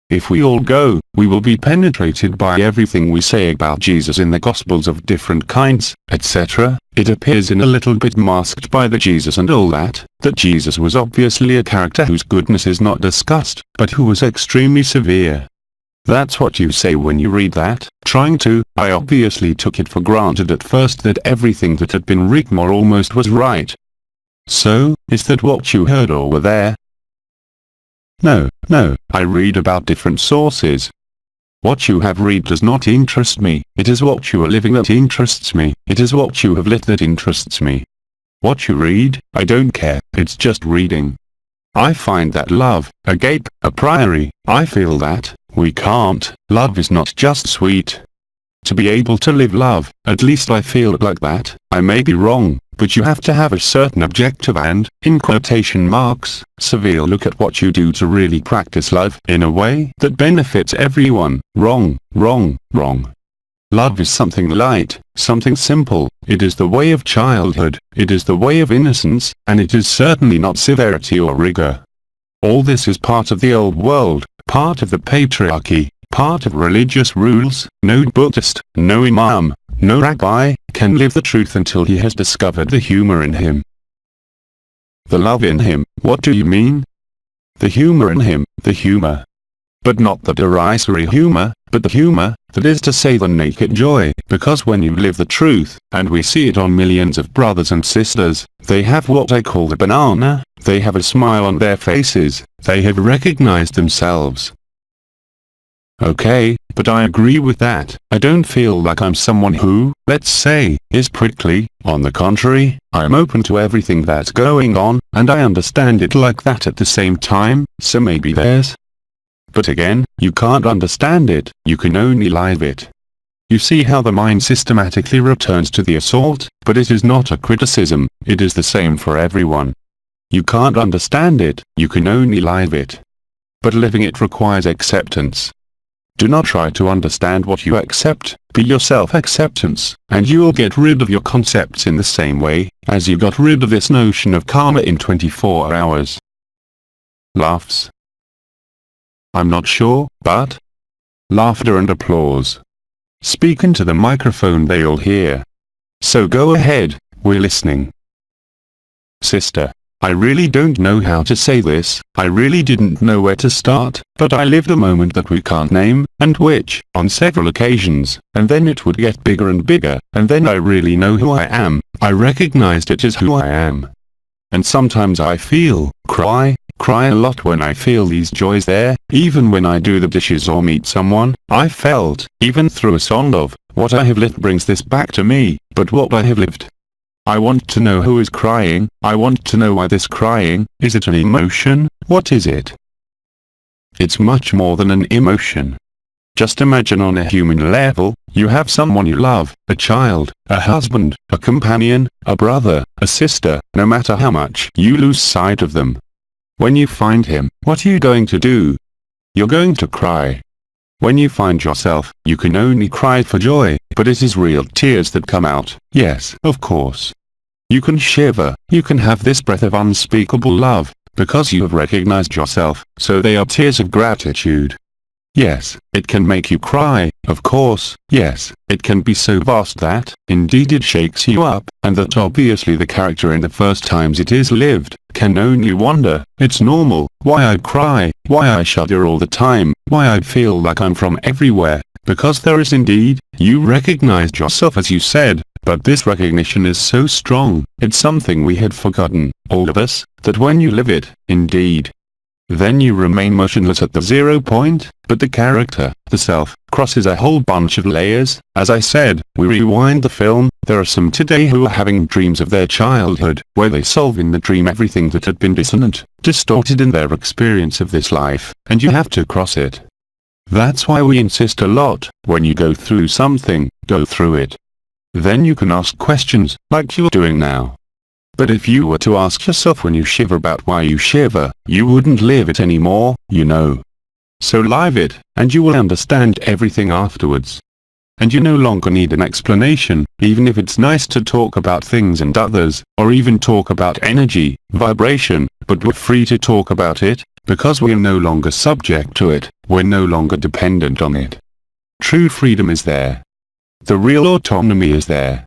If we all go, we will be penetrated by everything we say about Jesus in the Gospels of different kinds, etc. It appears in a little bit masked by the Jesus and all that Jesus was obviously a character whose goodness is not discussed, but who was extremely severe. That's what you say when you read that, I obviously took it for granted at first that everything that had been written or almost was right. So, is that what you heard or were there? No, I read about different sources. What you have read does not interest me. It is what you are living that interests me. It is what you have lit that interests me. What you read, I don't care. It's just reading. I find that love, agape, a priori. I feel that, we can't. Love is not just sweet. To be able to live love, at least I feel it like that. I may be wrong, but you have to have a certain objective and, in quotation marks, severe look at what you do to really practice love in a way that benefits everyone. Wrong, wrong, wrong. Love is something light, something simple. It is the way of childhood, it is the way of innocence, and it is certainly not severity or rigor. All this is part of the old world, part of the patriarchy, part of religious rules. No Buddhist, no Imam, no rabbi, can live the truth until he has discovered the humor in him. The love in him, what do you mean? The humor in him, the humor. But not the derisory humor, but the humor, that is to say the naked joy, because when you live the truth, and we see it on millions of brothers and sisters, they have what I call the banana, they have a smile on their faces, they have recognized themselves. Okay, but I agree with that. I don't feel like I'm someone who, let's say, is prickly. On the contrary, I'm open to everything that's going on, and I understand it like that at the same time, so maybe there's. But again, you can't understand it, you can only live it. You see how the mind systematically returns to the assault, but it is not a criticism, it is the same for everyone. You can't understand it, you can only live it. But living it requires acceptance. Do not try to understand what you accept, be your self-acceptance, and you will get rid of your concepts in the same way, as you got rid of this notion of karma in 24 hours. Laughs. I'm not sure, but laughter and applause. Speak into the microphone they'll hear. So go ahead, we're listening. Sister. I really don't know how to say this, I really didn't know where to start, but I lived a moment that we can't name, and which, on several occasions, and then it would get bigger and bigger, and then I really know who I am, I recognized it as who I am. And sometimes I cry a lot when I feel these joys there, even when I do the dishes or meet someone, I felt, even through a song of, what I have lit brings this back to me, but what I have lived. I want to know who is crying, I want to know why this crying, is it an emotion, what is it? It's much more than an emotion. Just imagine on a human level, you have someone you love, a child, a husband, a companion, a brother, a sister, no matter how much you lose sight of them. When you find him, what are you going to do? You're going to cry. When you find yourself, you can only cry for joy, but it is real tears that come out. Yes, of course. You can shiver, you can have this breath of unspeakable love, because you have recognized yourself, so they are tears of gratitude. Yes, it can make you cry, of course, yes, it can be so vast that, indeed it shakes you up, and that obviously the character in the first times it is lived, can only wonder, it's normal, why I cry, why I shudder all the time, why I feel like I'm from everywhere, because there is indeed, you recognized yourself as you said, but this recognition is so strong, it's something we had forgotten, all of us, that when you live it, indeed, then you remain motionless at the 0 point, but the character, the self, crosses a whole bunch of layers. As I said, we rewind the film, there are some today who are having dreams of their childhood, where they solve in the dream everything that had been dissonant, distorted in their experience of this life, and you have to cross it. That's why we insist a lot, when you go through something, go through it. Then you can ask questions, like you're doing now. But if you were to ask yourself when you shiver about why you shiver, you wouldn't live it anymore, you know. So live it, and you will understand everything afterwards. And you no longer need an explanation, even if it's nice to talk about things and others, or even talk about energy, vibration, but we're free to talk about it, because we're no longer subject to it, we're no longer dependent on it. True freedom is there. The real autonomy is there.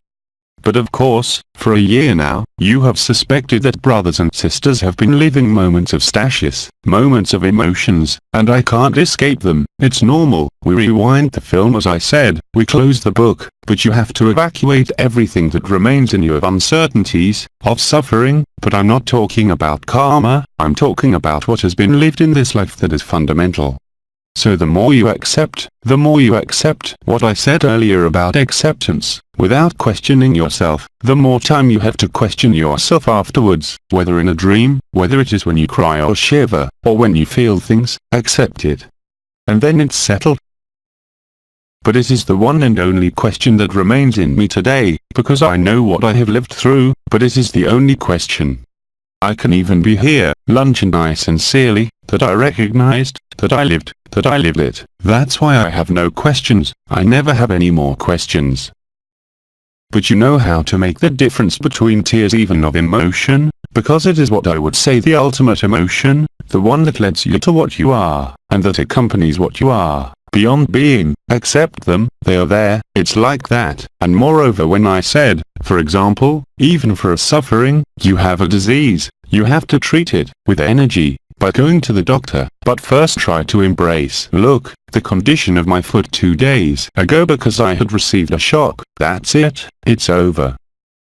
But of course, for a year now, you have suspected that brothers and sisters have been living moments of stasis, moments of emotions, and I can't escape them. It's normal. We rewind the film as I said, we close the book, but you have to evacuate everything that remains in you of uncertainties, of suffering, but I'm not talking about karma, I'm talking about what has been lived in this life that is fundamental. So the more you accept what I said earlier about acceptance, without questioning yourself, the more time you have to question yourself afterwards, whether in a dream, whether it is when you cry or shiver, or when you feel things, accept it. And then it's settled. But it is the one and only question that remains in me today, because I know what I have lived through, but it is the only question. I can even be here, lunch, and I sincerely, that I recognized, that I lived it. That's why I have no questions, I never have any more questions. But you know how to make the difference between tears even of emotion, because it is what I would say the ultimate emotion, the one that leads you to what you are, and that accompanies what you are. Beyond being, accept them, they are there, it's like that. And moreover, when I said, for example, even for a suffering, you have a disease, you have to treat it, with energy, by going to the doctor, but first try to embrace. Look, the condition of my foot 2 days ago because I had received a shock, that's it, it's over.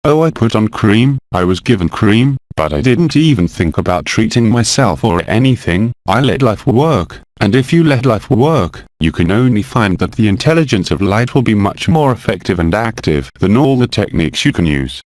Oh, I put on cream, I was given cream, but I didn't even think about treating myself or anything, I let life work. And if you let life work, you can only find that the intelligence of light will be much more effective and active than all the techniques you can use.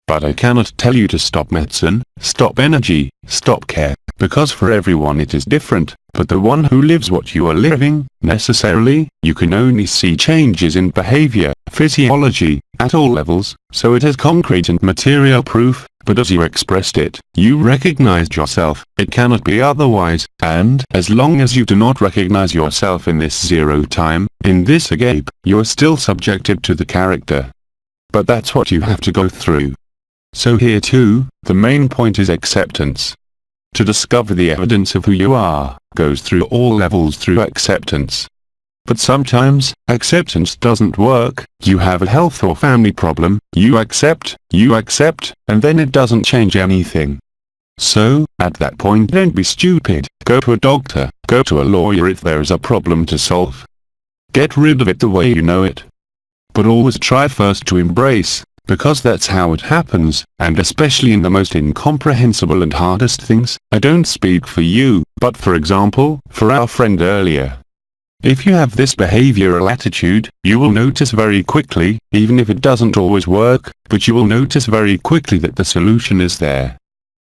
But I cannot tell you to stop medicine, stop energy, stop care, because for everyone it is different, but the one who lives what you are living, necessarily, you can only see changes in behavior, physiology, at all levels, so it is concrete and material proof. But as you expressed it, you recognized yourself, it cannot be otherwise, and as long as you do not recognize yourself in this zero time, in this agape, you are still subjected to the character. But that's what you have to go through. So here too, the main point is acceptance. To discover the evidence of who you are, goes through all levels through acceptance. But sometimes, acceptance doesn't work, you have a health or family problem, you accept, and then it doesn't change anything. So, at that point don't be stupid, go to a doctor, go to a lawyer if there is a problem to solve. Get rid of it the way you know it. But always try first to embrace, because that's how it happens, and especially in the most incomprehensible and hardest things. I don't speak for you, but for example, for our friend earlier. If you have this behavioral attitude, you will notice very quickly, even if it doesn't always work, but you will notice very quickly that the solution is there.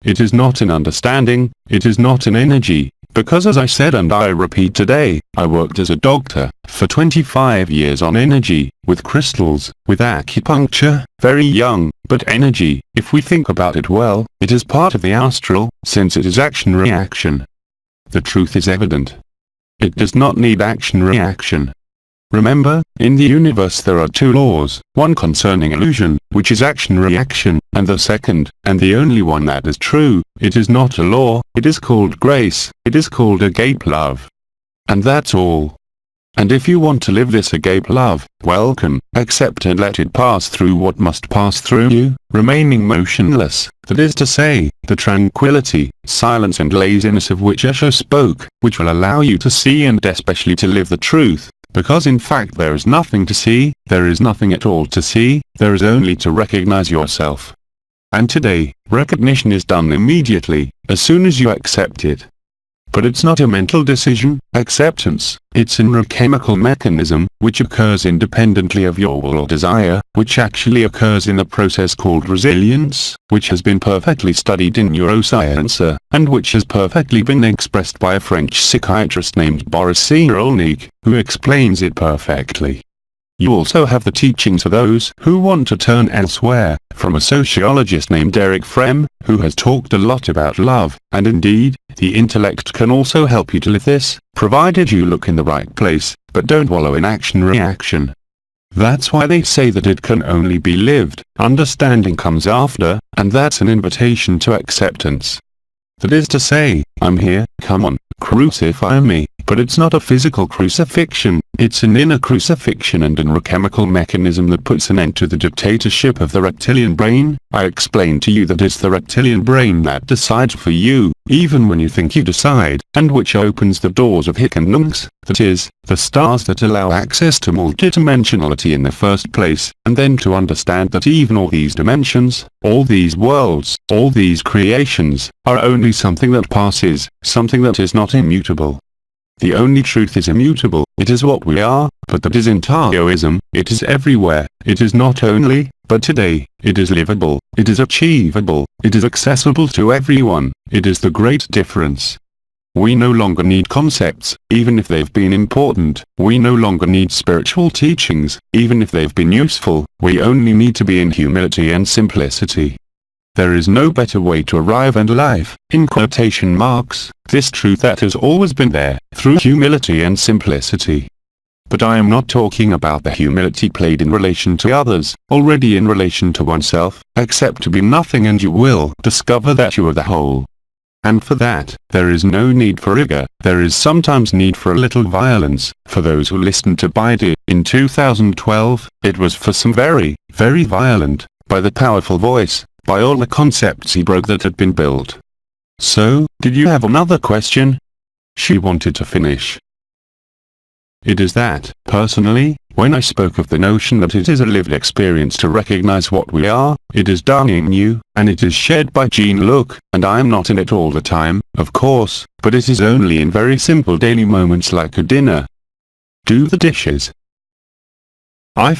It is not in understanding, it is not in energy, because as I said and I repeat today, I worked as a doctor, for 25 years on energy, with crystals, with acupuncture, very young, but energy, if we think about it well, it is part of the astral, since it is action-reaction. The truth is evident. It does not need action-reaction. Remember, in the universe there are two laws, one concerning illusion, which is action-reaction, and the second, and the only one that is true, it is not a law, it is called grace, it is called agape love. And that's all. And if you want to live this agape love, welcome, accept and let it pass through what must pass through you, remaining motionless, that is to say, the tranquility, silence and laziness of which Osho spoke, which will allow you to see and especially to live the truth, because in fact there is nothing to see, there is nothing at all to see, there is only to recognize yourself. And today, recognition is done immediately, as soon as you accept it. But it's not a mental decision, acceptance, it's a neurochemical mechanism, which occurs independently of your will or desire, which actually occurs in the process called resilience, which has been perfectly studied in neuroscience, and which has perfectly been expressed by a French psychiatrist named Boris Cyrulnik, who explains it perfectly. You also have the teachings of those who want to turn elsewhere, from a sociologist named Eric Frem, who has talked a lot about love, and indeed, the intellect can also help you to live this, provided you look in the right place, but don't wallow in action-reaction. That's why they say that it can only be lived, understanding comes after, and that's an invitation to acceptance. That is to say, I'm here, come on, crucify me, but it's not a physical crucifixion, it's an inner crucifixion and a neurochemical mechanism that puts an end to the dictatorship of the reptilian brain. I explained to you that it's the reptilian brain that decides for you, even when you think you decide, and which opens the doors of Hic and Nunc, that is, the stars that allow access to multidimensionality in the first place, and then to understand that even all these dimensions, all these worlds, all these creations, are only something that passes, something that is not immutable. The only truth is immutable, it is what we are, but that isn't Taoism, it is everywhere, it is not only, but today, it is livable, it is achievable, it is accessible to everyone, it is the great difference. We no longer need concepts, even if they've been important, we no longer need spiritual teachings, even if they've been useful, we only need to be in humility and simplicity. There is no better way to arrive at life, in quotation marks, this truth that has always been there, through humility and simplicity. But I am not talking about the humility played in relation to others, already in relation to oneself, accept to be nothing and you will discover that you are the whole. And for that, there is no need for rigor, there is sometimes need for a little violence. For those who listened to Baidu in 2012, it was for some very, very violent, by the powerful voice, by all the concepts he broke that had been built. So, did you have another question? She wanted to finish. It is that, personally, when I spoke of the notion that it is a lived experience to recognize what we are, it is done in you, and it is shared by Jean-Luc, and I am not in it all the time, of course, but it is only in very simple daily moments like a dinner. Do the dishes. I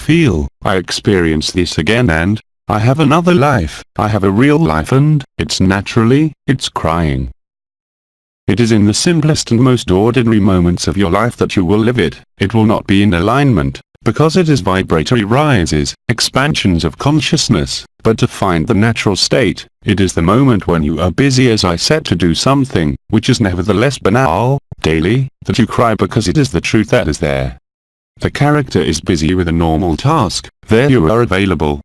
experience this again and, I have another life, I have a real life and, it's crying. It is in the simplest and most ordinary moments of your life that you will live it, it will not be in alignment, because it is vibratory rises, expansions of consciousness, but to find the natural state, it is the moment when you are busy as I said to do something, which is nevertheless banal, daily, that you cry because it is the truth that is there. The character is busy with a normal task, there you are available.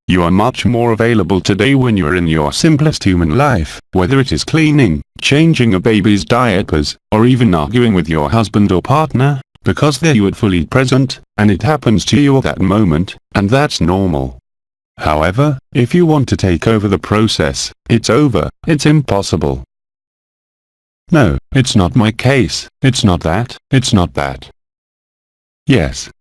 You are much more available today when you are in your simplest human life, whether it is cleaning, changing a baby's diapers, or even arguing with your husband or partner, because there you are fully present, and it happens to you at that moment, and that's normal. However, if you want to take over the process, it's over, it's impossible. No, it's not my case, it's not that, it's not that. Yes,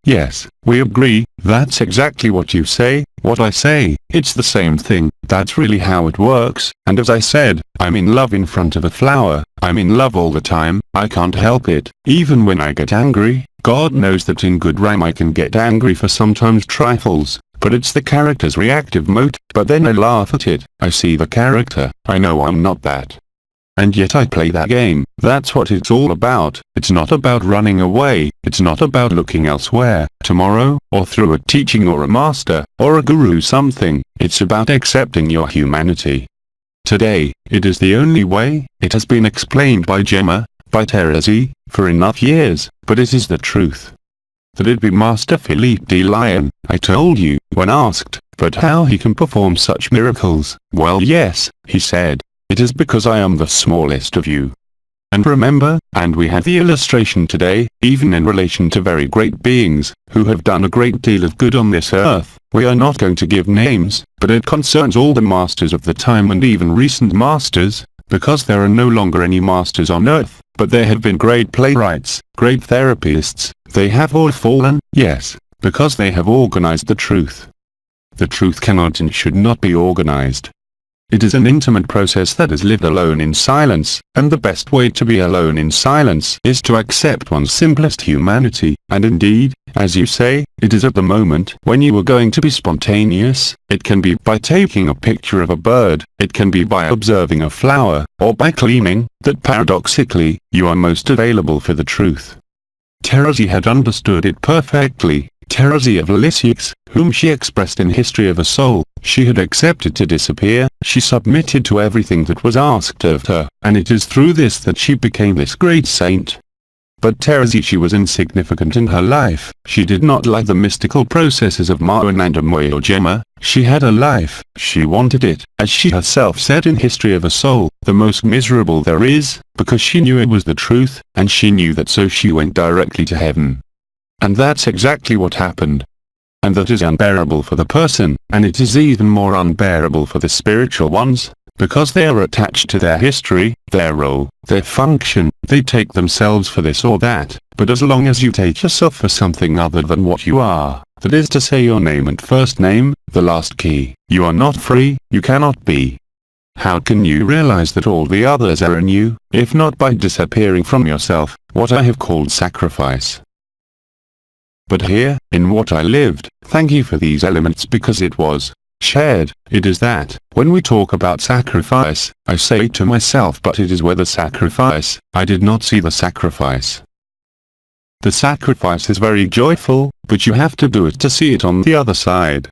we agree, that's exactly what you say, what I say, it's the same thing, that's really how it works, and as I said, I'm in love in front of a flower, I'm in love all the time, I can't help it, even when I get angry, God knows that in good rhyme I can get angry for sometimes trifles, but it's the character's reactive mode, but then I laugh at it, I see the character, I know I'm not that. And yet I play that game, that's what it's all about, it's not about running away, it's not about looking elsewhere, tomorrow, or through a teaching or a master, or a guru something, it's about accepting your humanity. Today, it is the only way, it has been explained by Gemma, by Thérèse, for enough years, but it is the truth. That it be Master Philippe de Lyon, I told you, when asked, but how he can perform such miracles, well yes, he said. It is because I am the smallest of you. And remember, and we had the illustration today, even in relation to very great beings, who have done a great deal of good on this earth, we are not going to give names, but it concerns all the masters of the time and even recent masters, because there are no longer any masters on earth, but there have been great playwrights, great therapists, they have all fallen, yes, because they have organized the truth. The truth cannot and should not be organized. It is an intimate process that is lived alone in silence, and the best way to be alone in silence is to accept one's simplest humanity, and indeed, as you say, it is at the moment when you are going to be spontaneous, it can be by taking a picture of a bird, it can be by observing a flower, or by cleaning, that paradoxically, you are most available for the truth. Thérèse had understood it perfectly. Thérèse of Lisieux, whom she expressed in History of a Soul, she had accepted to disappear, she submitted to everything that was asked of her, and it is through this that she became this great saint. But Thérèse, she was insignificant in her life, she did not like the mystical processes of Marwan and Amoy or Gemma, she had a life, she wanted it, as she herself said in History of a Soul, the most miserable there is, because she knew it was the truth, and she knew that, so she went directly to heaven. And that's exactly what happened. And that is unbearable for the person, and it is even more unbearable for the spiritual ones, because they are attached to their history, their role, their function, they take themselves for this or that, but as long as you take yourself for something other than what you are, that is to say your name and first name, the last key, you are not free, you cannot be. How can you realize that all the others are in you, if not by disappearing from yourself, what I have called sacrifice? But here, in what I lived, thank you for these elements because it was shared. It is that, when we talk about sacrifice, I say to myself, but it is where the sacrifice, I did not see the sacrifice. The sacrifice is very joyful, but you have to do it to see it on the other side.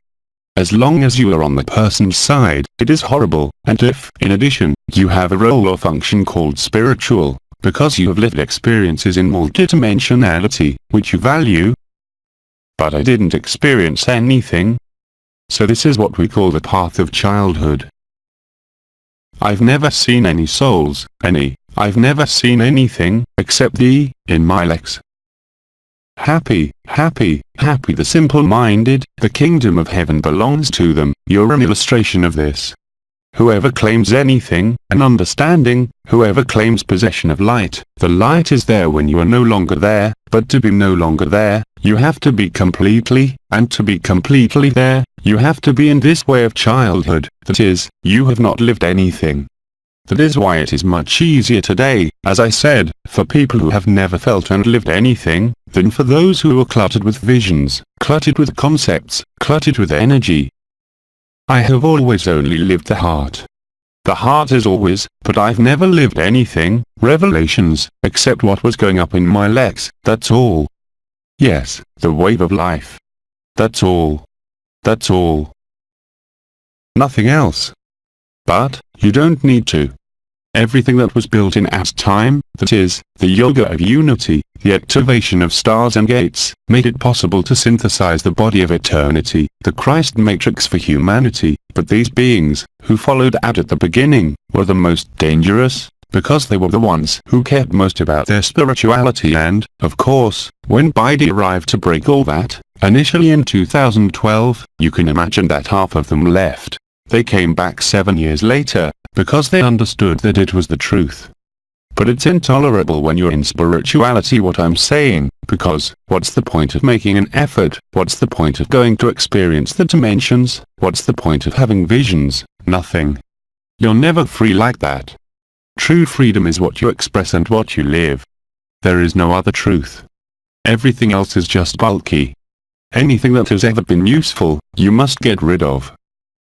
As long as you are on the person's side, it is horrible, and if, in addition, you have a role or function called spiritual, because you have lived experiences in multidimensionality, which you value, but I didn't experience anything. So this is what we call the path of childhood. I've never seen any souls, I've never seen anything, except thee, in my legs. Happy, happy, happy the simple-minded, the kingdom of heaven belongs to them, you're an illustration of this. Whoever claims anything, an understanding, whoever claims possession of light, the light is there when you are no longer there, but to be no longer there, you have to be completely, and to be completely there, you have to be in this way of childhood, that is, you have not lived anything. That is why it is much easier today, as I said, for people who have never felt and lived anything, than for those who are cluttered with visions, cluttered with concepts, cluttered with energy. I have always only lived the heart. The heart is always, but I've never lived anything, revelations, except what was going up in my legs, that's all. Yes, the wave of life. That's all. That's all. Nothing else. But, you don't need to. Everything that was built in at time, that is, the yoga of unity, the activation of stars and gates, made it possible to synthesize the body of eternity, the Christ matrix for humanity, but these beings, who followed out at the beginning, were the most dangerous, because they were the ones who cared most about their spirituality and, of course, when Biden arrived to break all that, initially in 2012, you can imagine that half of them left. They came back 7 years later, because they understood that it was the truth. But it's intolerable when you're in spirituality what I'm saying, because, what's the point of making an effort, what's the point of going to experience the dimensions, what's the point of having visions, nothing. You're never free like that. True freedom is what you express and what you live. There is no other truth. Everything else is just bulky. Anything that has ever been useful, you must get rid of.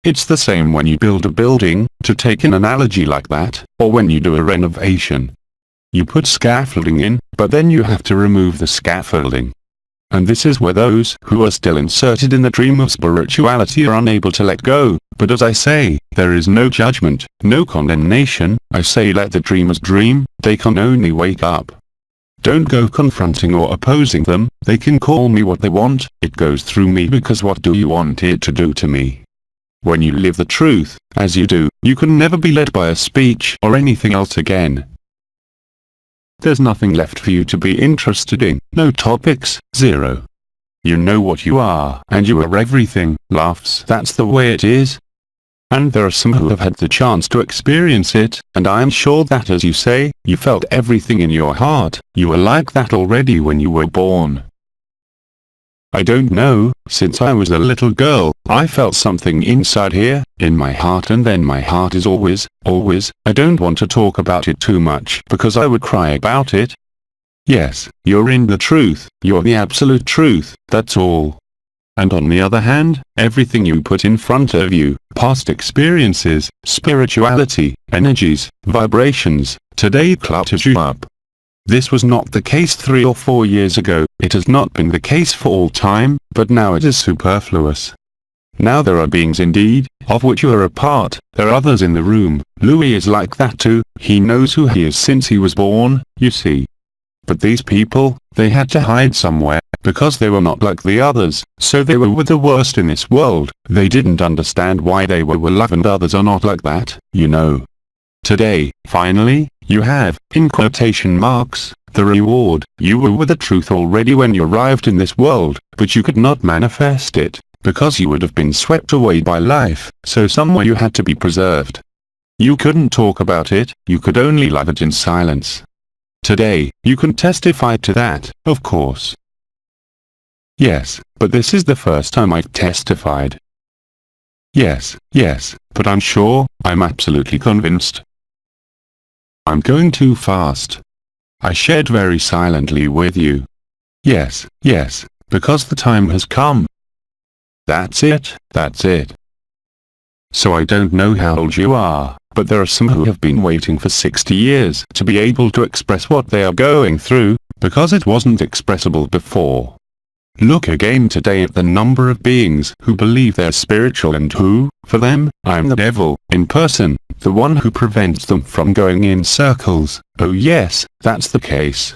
It's the same when you build a building, to take an analogy like that, or when you do a renovation. You put scaffolding in, but then you have to remove the scaffolding. And this is where those who are still inserted in the dream of spirituality are unable to let go, but as I say, there is no judgment, no condemnation, I say let the dreamers dream, they can only wake up. Don't go confronting or opposing them, they can call me what they want, it goes through me because what do you want it to do to me? When you live the truth, as you do, you can never be led by a speech or anything else again. There's nothing left for you to be interested in, no topics, zero. You know what you are, and you are everything, laughs, that's the way it is. And there are some who have had the chance to experience it, and I am sure that as you say, you felt everything in your heart, you were like that already when you were born. I don't know, since I was a little girl, I felt something inside here, in my heart, and then my heart is always, I don't want to talk about it too much because I would cry about it. Yes, you're in the truth, you're the absolute truth, that's all. And on the other hand, everything you put in front of you, past experiences, spirituality, energies, vibrations, today clutters you up. This was not the case 3 or 4 years ago, it has not been the case for all time, but now it is superfluous. Now there are beings indeed, of which you are a part, there are others in the room, Louis is like that too, he knows who he is since he was born, you see. But these people, they had to hide somewhere, because they were not like the others, so they were with the worst in this world, they didn't understand why they were love and others are not like that, you know. Today, finally, you have, in quotation marks, the reward. You were with the truth already when you arrived in this world, but you could not manifest it, because you would have been swept away by life, so somewhere you had to be preserved. You couldn't talk about it, you could only love it in silence. Today, you can testify to that, of course. Yes, but this is the first time I've testified. Yes, yes, but I'm sure, I'm absolutely convinced. I'm going too fast. I shared very silently with you. Yes, yes, because the time has come. That's it, that's it. So I don't know how old you are, but there are some who have been waiting for 60 years to be able to express what they are going through, because it wasn't expressible before. Look again today at the number of beings who believe they're spiritual and who, for them, I'm the devil, in person, the one who prevents them from going in circles. Oh yes, that's the case.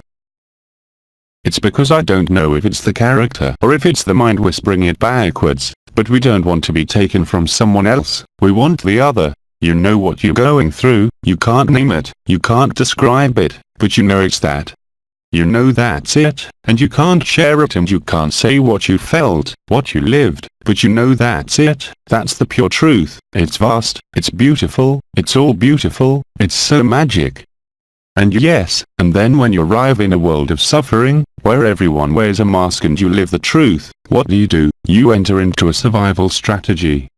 It's because I don't know if it's the character or if it's the mind whispering it backwards, but we don't want to be taken from someone else, we want the other. You know what you're going through, you can't name it, you can't describe it, but you know it's that. You know that's it, and you can't share it and you can't say what you felt, what you lived, but you know that's it, that's the pure truth. It's vast, it's beautiful, it's all beautiful, it's so magic. And yes, and then when you arrive in a world of suffering, where everyone wears a mask and you live the truth, what do? You enter into a survival strategy.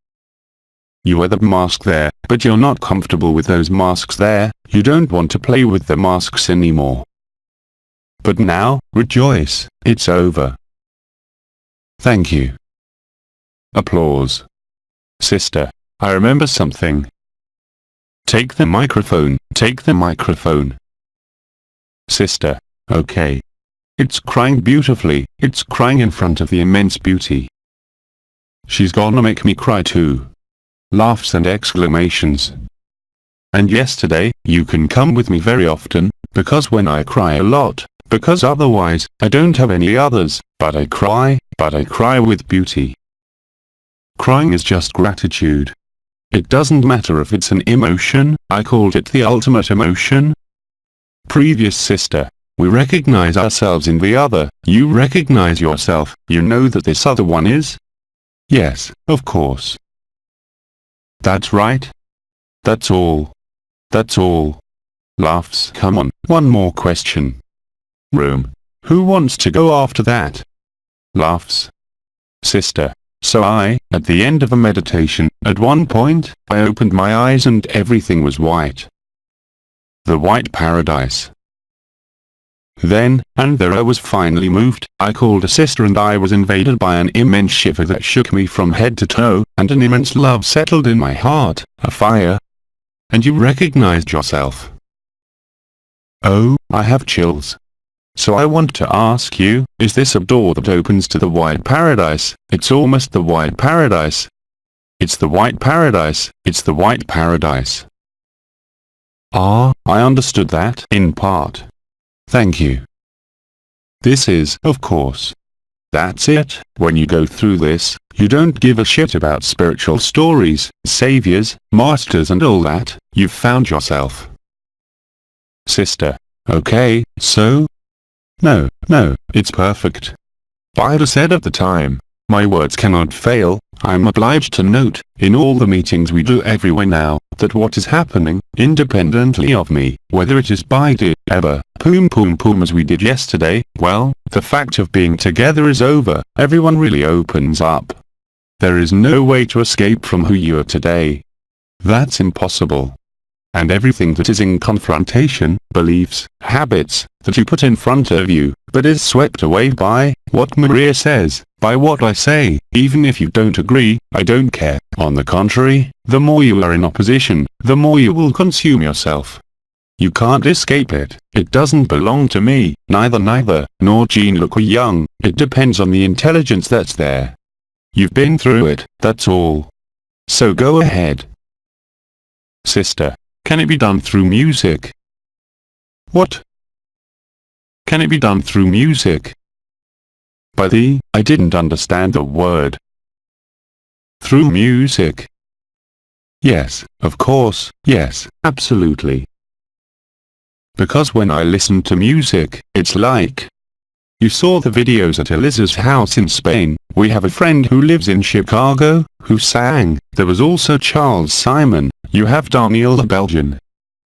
You wear the mask there, but you're not comfortable with those masks there, you don't want to play with the masks anymore. But now, rejoice, it's over. Thank you. Applause. Sister, I remember something. Take the microphone, take the microphone. Sister, okay. It's crying beautifully, it's crying in front of the immense beauty. She's gonna make me cry too. Laughs and exclamations. And yesterday, you can come with me very often, because when I cry a lot, because otherwise, I don't have any others, but I cry with beauty. Crying is just gratitude. It doesn't matter if it's an emotion, I called it the ultimate emotion. Previous sister, we recognize ourselves in the other, you recognize yourself, you know that this other one is? Yes, of course. That's right. That's all. That's all. Laughs. Come on, one more question. Room. Who wants to go after that? Laughs. Sister. So at the end of a meditation, at one point, I opened my eyes and everything was white. The white paradise. Then, and there I was finally moved, I called a sister and I was invaded by an immense shiver that shook me from head to toe, and an immense love settled in my heart, a fire. And you recognized yourself. Oh, I have chills. So I want to ask you, is this a door that opens to the white paradise? It's almost the white paradise. It's the white paradise, it's the white paradise. Ah, I understood that in part. Thank you. This is, of course. That's it, when you go through this, you don't give a shit about spiritual stories, saviors, masters and all that, you've found yourself. Sister. Okay, so? No, it's perfect. Bida said at the time, my words cannot fail, I'm obliged to note, in all the meetings we do everywhere now, that what is happening, independently of me, whether it is Bida, ever, poom as we did yesterday, well, the fact of being together is over, everyone really opens up. There is no way to escape from who you are today. That's impossible. And everything that is in confrontation, beliefs, habits, that you put in front of you, but is swept away by, what Maria says, by what I say, even if you don't agree, I don't care. On the contrary, the more you are in opposition, the more you will consume yourself. You can't escape it, it doesn't belong to me, neither, nor Jean-Luc or Young, it depends on the intelligence that's there. You've been through it, that's all. So go ahead. Sister. Can it be done through music? What? Can it be done through music? I didn't understand the word. Through music. Yes, of course, yes, absolutely. Because when I listen to music, it's like... You saw the videos at Eliza's house in Spain, we have a friend who lives in Chicago, who sang, there was also Charles Simon, you have Daniel the Belgian.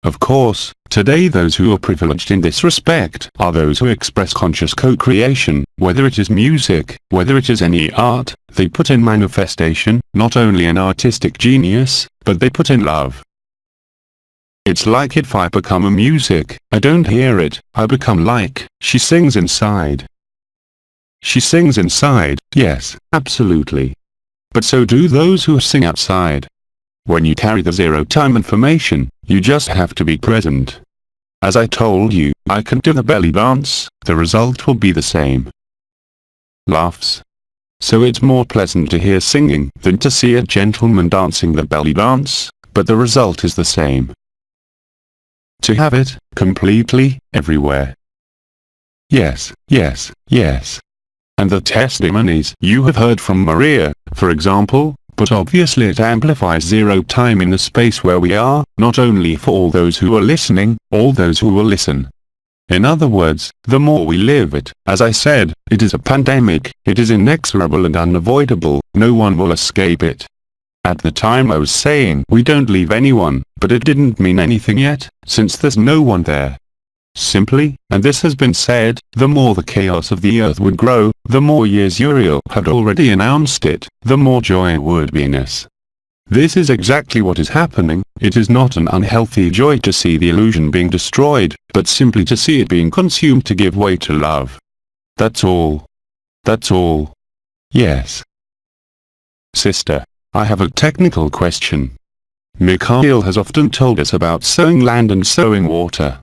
Of course, today those who are privileged in this respect are those who express conscious co-creation, whether it is music, whether it is any art, they put in manifestation, not only an artistic genius, but they put in love. It's like if I become a music, I don't hear it, I become like, she sings inside. She sings inside, yes, absolutely. But so do those who sing outside. When you carry the zero-time information, you just have to be present. As I told you, I can do the belly dance, the result will be the same. Laughs. So it's more pleasant to hear singing than to see a gentleman dancing the belly dance, but the result is the same. To have it, completely, everywhere. Yes, yes, yes. And the testimonies you have heard from Maria, for example, but obviously it amplifies zero-time in the space where we are, not only for all those who are listening, all those who will listen. In other words, the more we live it, as I said, it is a pandemic, it is inexorable and unavoidable, no one will escape it. At the time I was saying we don't leave anyone, but it didn't mean anything yet, since there's no one there. Simply, and this has been said, the more the chaos of the earth would grow, the more years Uriel had already announced it, the more joy would be in us. This is exactly what is happening. It is not an unhealthy joy to see the illusion being destroyed, but simply to see it being consumed to give way to love. That's all. That's all. Yes. Sister, I have a technical question. Mikhail has often told us about sowing land and sowing water.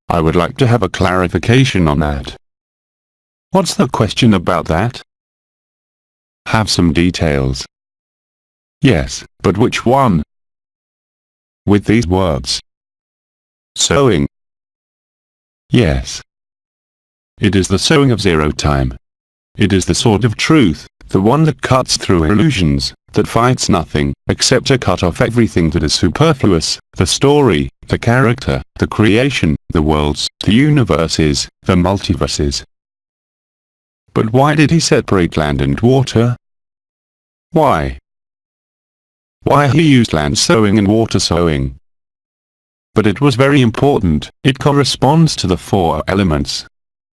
I would like to have a clarification on that. What's the question about that? Have some details. Yes, but which one? With these words. Sowing. Yes. It is the sowing of zero-time. It is the sword of truth, the one that cuts through illusions, that fights nothing, except to cut off everything that is superfluous, the story, the character, the creation, the worlds, the universes, the multiverses. But why did he separate land and water? Why? Why he used land sowing and water sowing? But it was very important, it corresponds to the four elements.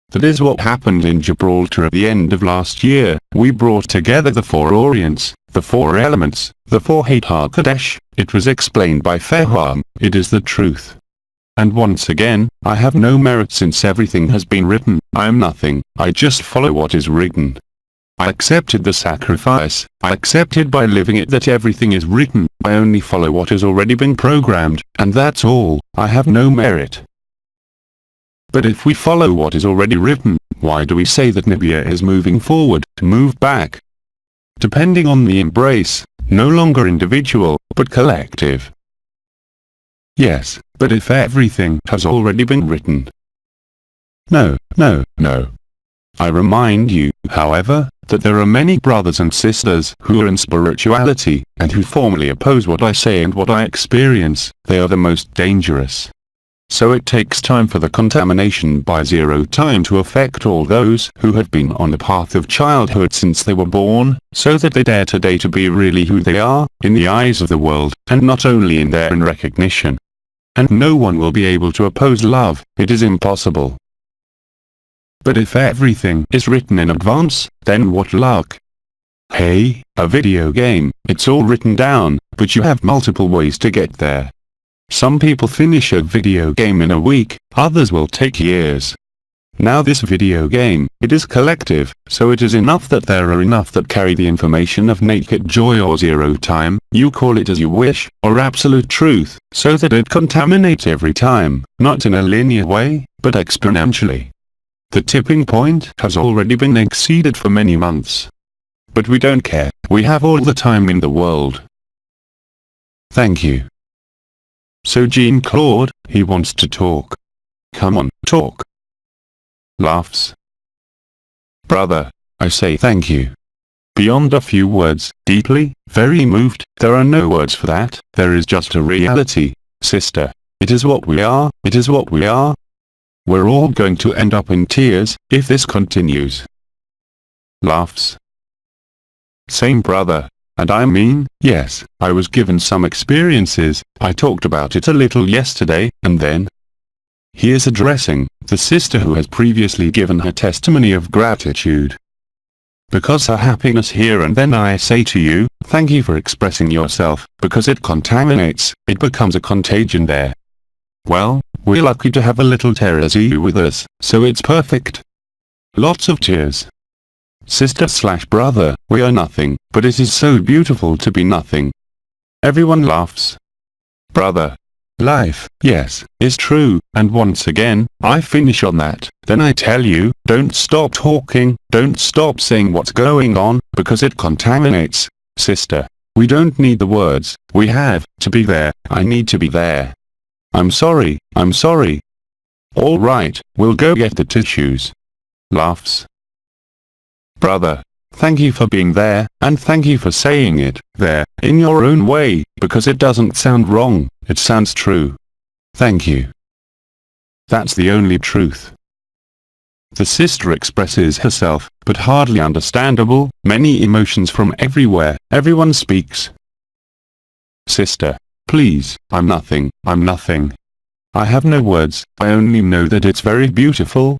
That is what happened in Gibraltar at the end of last year. We brought together the four Orients, the four elements, the four Hayat Kadesh. It was explained by Faham, it is the truth. And once again, I have no merit since everything has been written, I am nothing, I just follow what is written. I accepted the sacrifice, I accepted by living it that everything is written, I only follow what has already been programmed, and that's all, I have no merit. But if we follow what is already written, why do we say that Nibia is moving forward, to move back? Depending on the embrace, no longer individual, but collective. Yes, but if everything has already been written. No, no, no. I remind you, however, that there are many brothers and sisters who are in spirituality, and who formally oppose what I say and what I experience. They are the most dangerous. So it takes time for the contamination by zero-time to affect all those who have been on the path of childhood since they were born, so that they dare today to be really who they are, in the eyes of the world, and not only in their own recognition. And no one will be able to oppose love, it is impossible. But if everything is written in advance, then what luck? Hey, a video game, it's all written down, but you have multiple ways to get there. Some people finish a video game in a week, others will take years. Now this video game, it is collective, so it is enough that there are enough that carry the information of naked joy or zero-time, you call it as you wish, or absolute truth, so that it contaminates every time, not in a linear way, but exponentially. The tipping point has already been exceeded for many months. But we don't care, we have all the time in the world. Thank you. So Jean-Claude, he wants to talk. Come on, talk. Laughs. Brother, I say thank you. Beyond a few words, deeply, very moved, there are no words for that, there is just a reality, sister. It is what we are, it is what we are. We're all going to end up in tears, if this continues. Laughs. Same brother. And I mean, yes, I was given some experiences, I talked about it a little yesterday, and then here's addressing the sister who has previously given her testimony of gratitude. Because her happiness here and then I say to you, thank you for expressing yourself, because it contaminates, it becomes a contagion there. Well, we're lucky to have a little Terezi with us, so it's perfect. Lots of tears. Sister/brother, we are nothing, but it is so beautiful to be nothing. Everyone laughs. Brother. Life, yes, is true, and once again, I finish on that, then I tell you, don't stop talking, don't stop saying what's going on, because it contaminates. Sister. We don't need the words, we have to be there, I need to be there. I'm sorry, I'm sorry. All right, we'll go get the tissues. Laughs. Brother. Thank you for being there, and thank you for saying it, there, in your own way, because it doesn't sound wrong, it sounds true. Thank you. That's the only truth. The sister expresses herself, but hardly understandable, many emotions from everywhere, everyone speaks. Sister. Please, I'm nothing, I'm nothing. I have no words, I only know that it's very beautiful,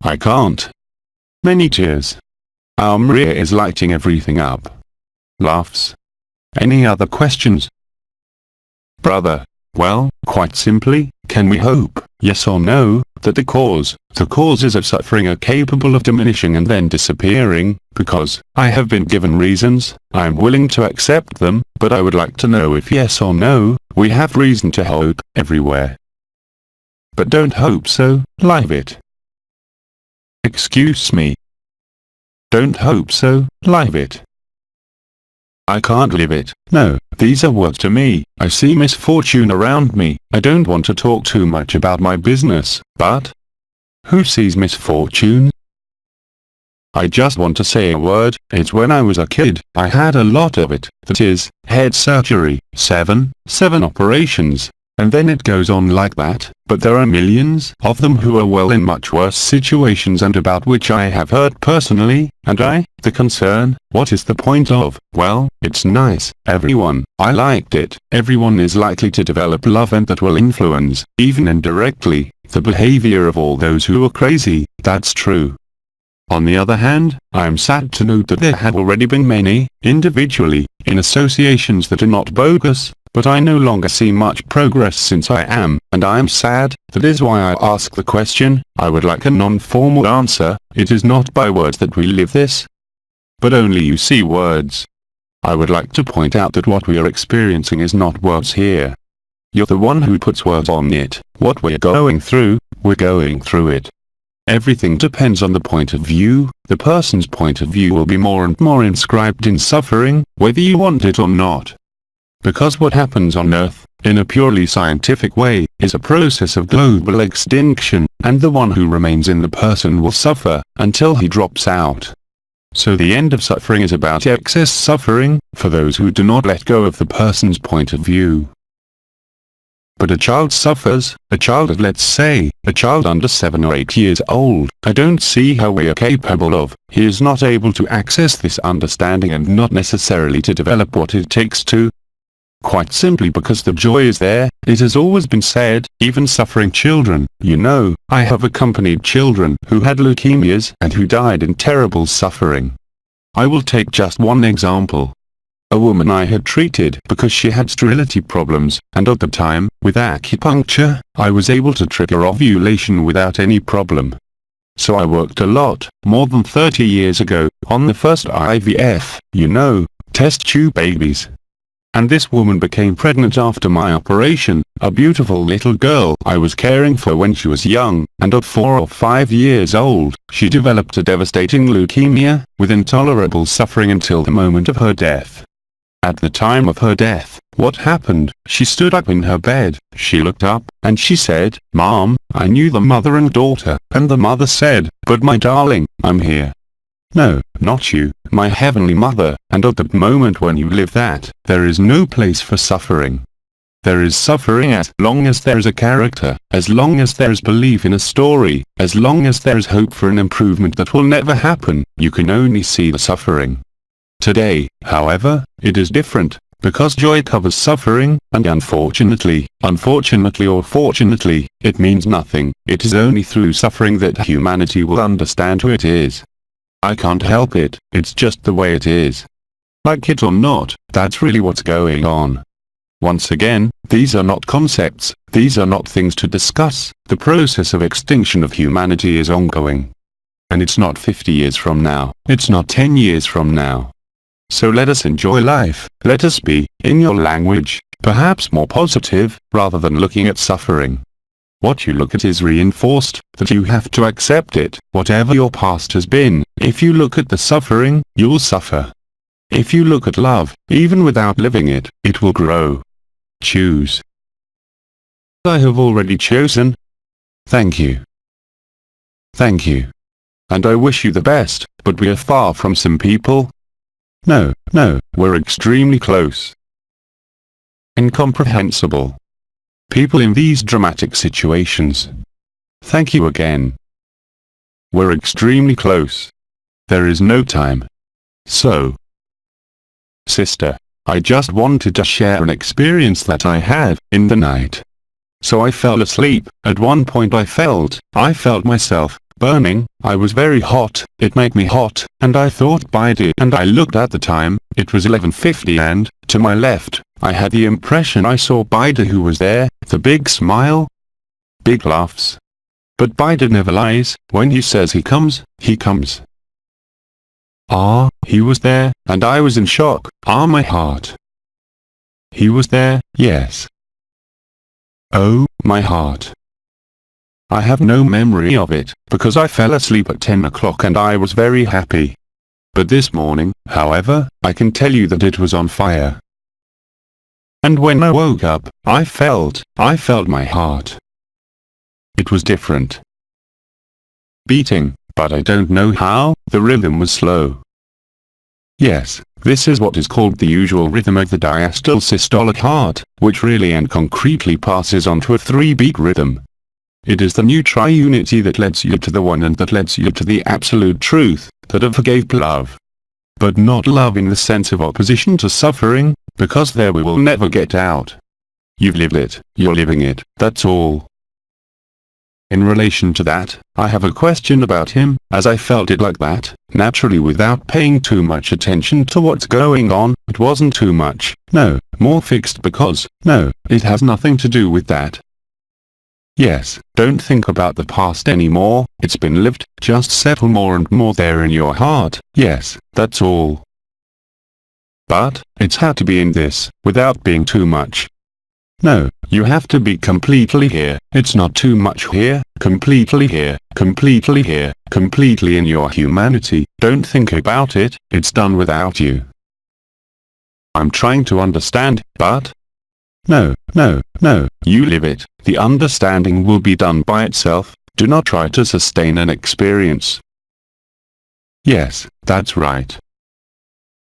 I can't. Many tears. Our Maria is lighting everything up. Laughs. Any other questions? Brother. Well, quite simply, can we hope, yes or no, that the causes of suffering are capable of diminishing and then disappearing, because, I have been given reasons, I am willing to accept them, but I would like to know if yes or no, we have reason to hope, everywhere. But don't hope so, live it. Excuse me. Don't hope so, live it. I can't live it, no, these are words to me, I see misfortune around me, I don't want to talk too much about my business, but who sees misfortune? I just want to say a word, it's when I was a kid, I had a lot of it, that is, head surgery, 7 operations. And then it goes on like that, but there are millions of them who are well in much worse situations and about which I have heard personally, and the concern, what is the point of, well, it's nice, everyone, I liked it, everyone is likely to develop love and that will influence, even indirectly, the behavior of all those who are crazy, that's true. On the other hand, I am sad to note that there have already been many, individually, in associations that are not bogus, but I no longer see much progress since I am sad, that is why I ask the question, I would like a non-formal answer, it is not by words that we live this, but only you see words. I would like to point out that what we are experiencing is not words here. You're the one who puts words on it, what we're going through it. Everything depends on the point of view, the person's point of view will be more and more inscribed in suffering, whether you want it or not. Because what happens on Earth, in a purely scientific way, is a process of global extinction, and the one who remains in the person will suffer, until he drops out. So the end of suffering is about excess suffering, for those who do not let go of the person's point of view. But a child suffers, let's say, a child under 7 or 8 years old, I don't see how we are capable of, he is not able to access this understanding and not necessarily to develop what it takes to. Quite simply because the joy is there, it has always been said, even suffering children, you know, I have accompanied children who had leukemias and who died in terrible suffering. I will take just one example. A woman I had treated because she had sterility problems, and at the time, with acupuncture, I was able to trigger ovulation without any problem. So I worked a lot, more than 30 years ago, on the first IVF, you know, test tube babies. And this woman became pregnant after my operation, a beautiful little girl I was caring for when she was young, and at 4 or 5 years old, she developed a devastating leukemia, with intolerable suffering until the moment of her death. At the time of her death, what happened? She stood up in her bed, she looked up, and she said, "Mom, I knew the mother and daughter," and the mother said, "But my darling, I'm here." No, not you, my heavenly mother, and at the moment when you live that, there is no place for suffering. There is suffering as long as there is a character, as long as there is belief in a story, as long as there is hope for an improvement that will never happen, you can only see the suffering. Today, however, it is different, because joy covers suffering, and unfortunately or fortunately, it means nothing. It is only through suffering that humanity will understand who it is. I can't help it, it's just the way it is. Like it or not, that's really what's going on. Once again, these are not concepts, these are not things to discuss. The process of extinction of humanity is ongoing. And it's not 50 years from now, it's not 10 years from now. So let us enjoy life, let us be, in your language, perhaps more positive, rather than looking at suffering. What you look at is reinforced, that you have to accept it, whatever your past has been. If you look at the suffering, you'll suffer. If you look at love, even without living it, it will grow. Choose. I have already chosen. Thank you. Thank you. And I wish you the best, but we are far from some people. No, we're extremely close. Incomprehensible. People in these dramatic situations. Thank you again. We're extremely close. There is no time. So, sister, I just wanted to share an experience that I had in the night. So I fell asleep. At one point I felt myself burning. I was very hot, it made me hot, and I thought bite it, and I looked at the time, it was 11:50, and, to my left, I had the impression I saw Bida, who was there, the big smile, big laughs. But Bida never lies. When he says he comes, he comes. He was there, and I was in shock. My heart. He was there, yes. Oh, my heart. I have no memory of it, because I fell asleep at 10 o'clock and I was very happy. But this morning, however, I can tell you that it was on fire. And when I woke up, I felt my heart. It was different. Beating, but I don't know how, the rhythm was slow. Yes, this is what is called the usual rhythm of the diastole systolic heart, which really and concretely passes on to a 3-beat rhythm. It is the new triunity that leads you to the one and that leads you to the absolute truth, that of forgave love. But not love in the sense of opposition to suffering, because there we will never get out. You've lived it, you're living it, that's all. In relation to that, I have a question about him, as I felt it like that, naturally without paying too much attention to what's going on. It wasn't too much, no, more fixed because, no, it has nothing to do with that. Yes, don't think about the past anymore, it's been lived, just settle more and more there in your heart, yes, that's all. But, it's had to be in this, without being too much. No, you have to be completely here, it's not too much here, completely here, completely here, completely in your humanity, don't think about it, it's done without you. I'm trying to understand, but... No, you live it, the understanding will be done by itself, do not try to sustain an experience. Yes, that's right.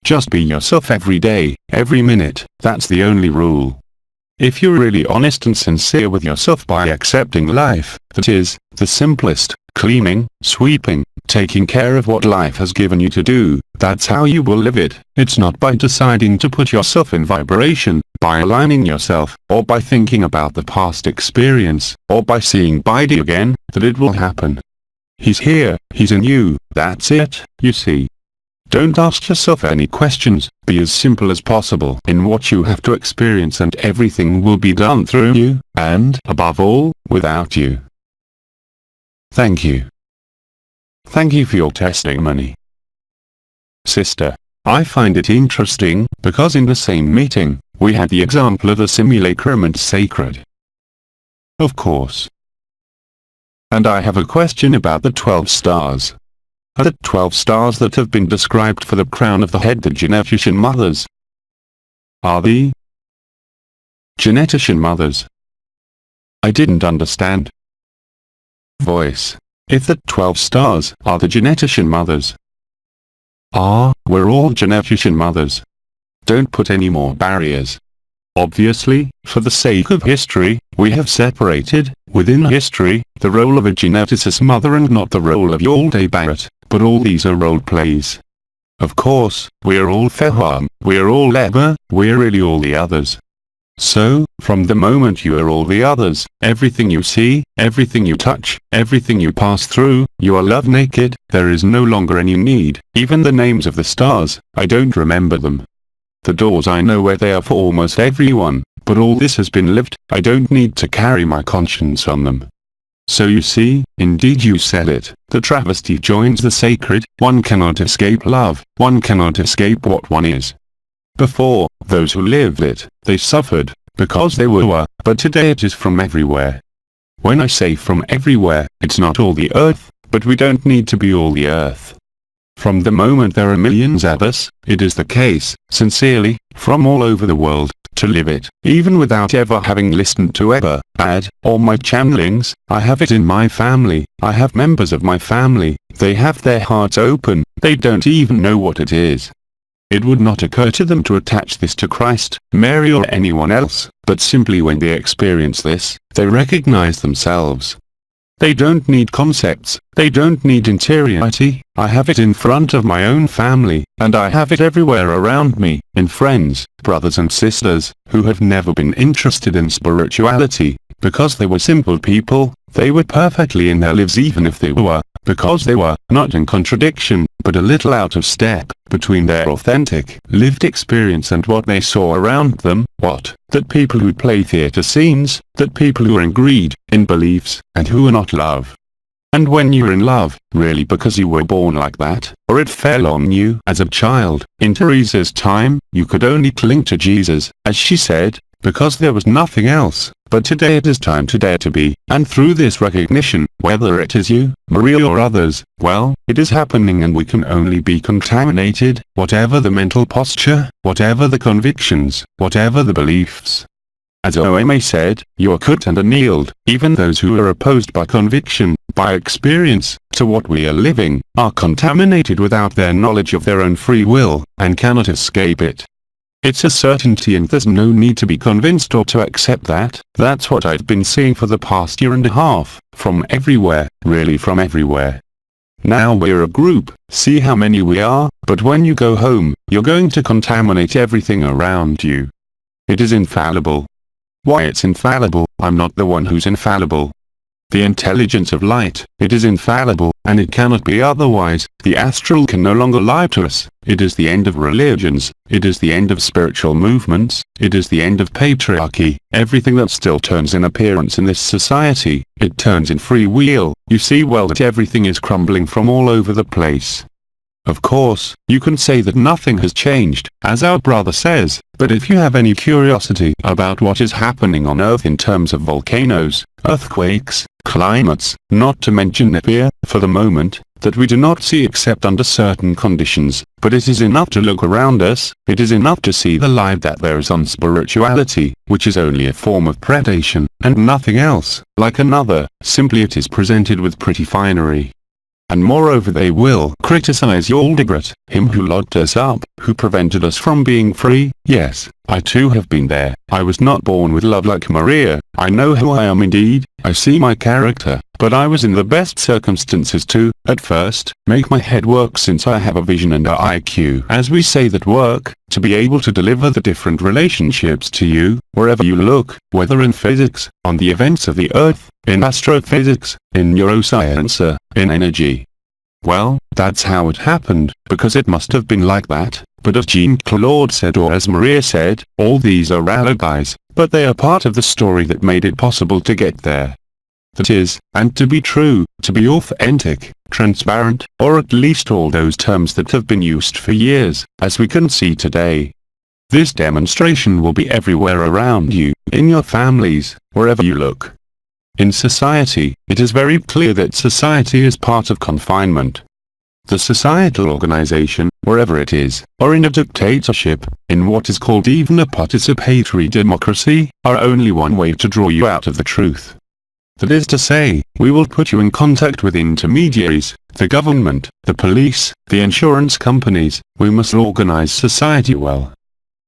Just be yourself every day, every minute, that's the only rule. If you're really honest and sincere with yourself by accepting life, that is, the simplest, cleaning, sweeping, taking care of what life has given you to do, that's how you will live it. It's not by deciding to put yourself in vibration, by aligning yourself, or by thinking about the past experience, or by seeing Biddy again, that it will happen. He's here, he's in you, that's it, you see. Don't ask yourself any questions, be as simple as possible in what you have to experience and everything will be done through you, and, above all, without you. Thank you. Thank you for your testimony. Sister, I find it interesting, because in the same meeting, we had the example of the simulacrum and sacred. Of course. And I have a question about the 12 stars. Are the 12 stars that have been described for the crown of the head the genetician mothers? Are the genetician mothers? I didn't understand. Voice. If the 12 stars are the genetician mothers. We're all genetician mothers. Don't put any more barriers. Obviously, for the sake of history, we have separated, within history, the role of a geneticist mother and not the role of Yalday Barrett, but all these are role plays. Of course, we are all Feham, we are all Eber, we are really all the others. So, from the moment you are all the others, everything you see, everything you touch, everything you pass through, you are love naked, there is no longer any need, even the names of the stars, I don't remember them. The doors I know where they are for almost everyone, but all this has been lived, I don't need to carry my conscience on them. So you see, indeed you said it, the travesty joins the sacred, one cannot escape love, one cannot escape what one is. Before, those who lived it, they suffered, because they were, but today it is from everywhere. When I say from everywhere, it's not all the earth, but we don't need to be all the earth. From the moment there are millions of us, it is the case, sincerely, from all over the world, to live it, even without ever having listened to Eber, Ad, or my channelings. I have it in my family, I have members of my family, they have their hearts open, they don't even know what it is. It would not occur to them to attach this to Christ, Mary or anyone else, but simply when they experience this, they recognize themselves. They don't need concepts, they don't need interiority, I have it in front of my own family, and I have it everywhere around me, in friends, brothers and sisters, who have never been interested in spirituality, because they were simple people, they were perfectly in their lives even if they were, because they were, not in contradiction, but a little out of step, between their authentic, lived experience and what they saw around them, that people who play theatre scenes, that people who are in greed, in beliefs, and who are not love. And when you're in love, really because you were born like that, or it fell on you as a child, in Teresa's time, you could only cling to Jesus, as she said, because there was nothing else, but today it is time to dare to be, and through this recognition, whether it is you, Maria or others, well, it is happening and we can only be contaminated, whatever the mental posture, whatever the convictions, whatever the beliefs. As OMA said, you are cut and annealed, even those who are opposed by conviction, by experience, to what we are living, are contaminated without their knowledge of their own free will, and cannot escape it. It's a certainty and there's no need to be convinced or to accept that. That's what I've been seeing for the past year and a half, from everywhere, really from everywhere. Now we're a group, see how many we are, but when you go home, you're going to contaminate everything around you. It is infallible. Why it's infallible? I'm not the one who's infallible. The intelligence of light, it is infallible, and it cannot be otherwise. The astral can no longer lie to us. It is the end of religions, it is the end of spiritual movements, it is the end of patriarchy. Everything that still turns in appearance in this society, it turns in free will. You see well that everything is crumbling from all over the place. Of course, you can say that nothing has changed, as our brother says, but if you have any curiosity about what is happening on Earth in terms of volcanoes, earthquakes, climates, not to mention Nepia, for the moment, that we do not see except under certain conditions, but it is enough to look around us, it is enough to see the light that there is on spirituality, which is only a form of predation, and nothing else, like another, simply it is presented with pretty finery. And moreover they will criticize Yaldegrat, him who locked us up, who prevented us from being free. Yes, I too have been there. I was not born with love like Maria. I know who I am indeed, I see my character, but I was in the best circumstances to, at first, make my head work since I have a vision and a IQ, as we say that work, to be able to deliver the different relationships to you, wherever you look, whether in physics, on the events of the earth, in astrophysics, in neuroscience, in energy. Well, that's how it happened, because it must have been like that, but as Jean-Claude said or as Maria said, all these are alibis, but they are part of the story that made it possible to get there. That is, and to be true, to be authentic, transparent, or at least all those terms that have been used for years, as we can see today. This demonstration will be everywhere around you, in your families, wherever you look. In society, it is very clear that society is part of confinement. The societal organization, wherever it is, or in a dictatorship, in what is called even a participatory democracy, are only one way to draw you out of the truth. That is to say, we will put you in contact with intermediaries, the government, the police, the insurance companies. We must organize society well.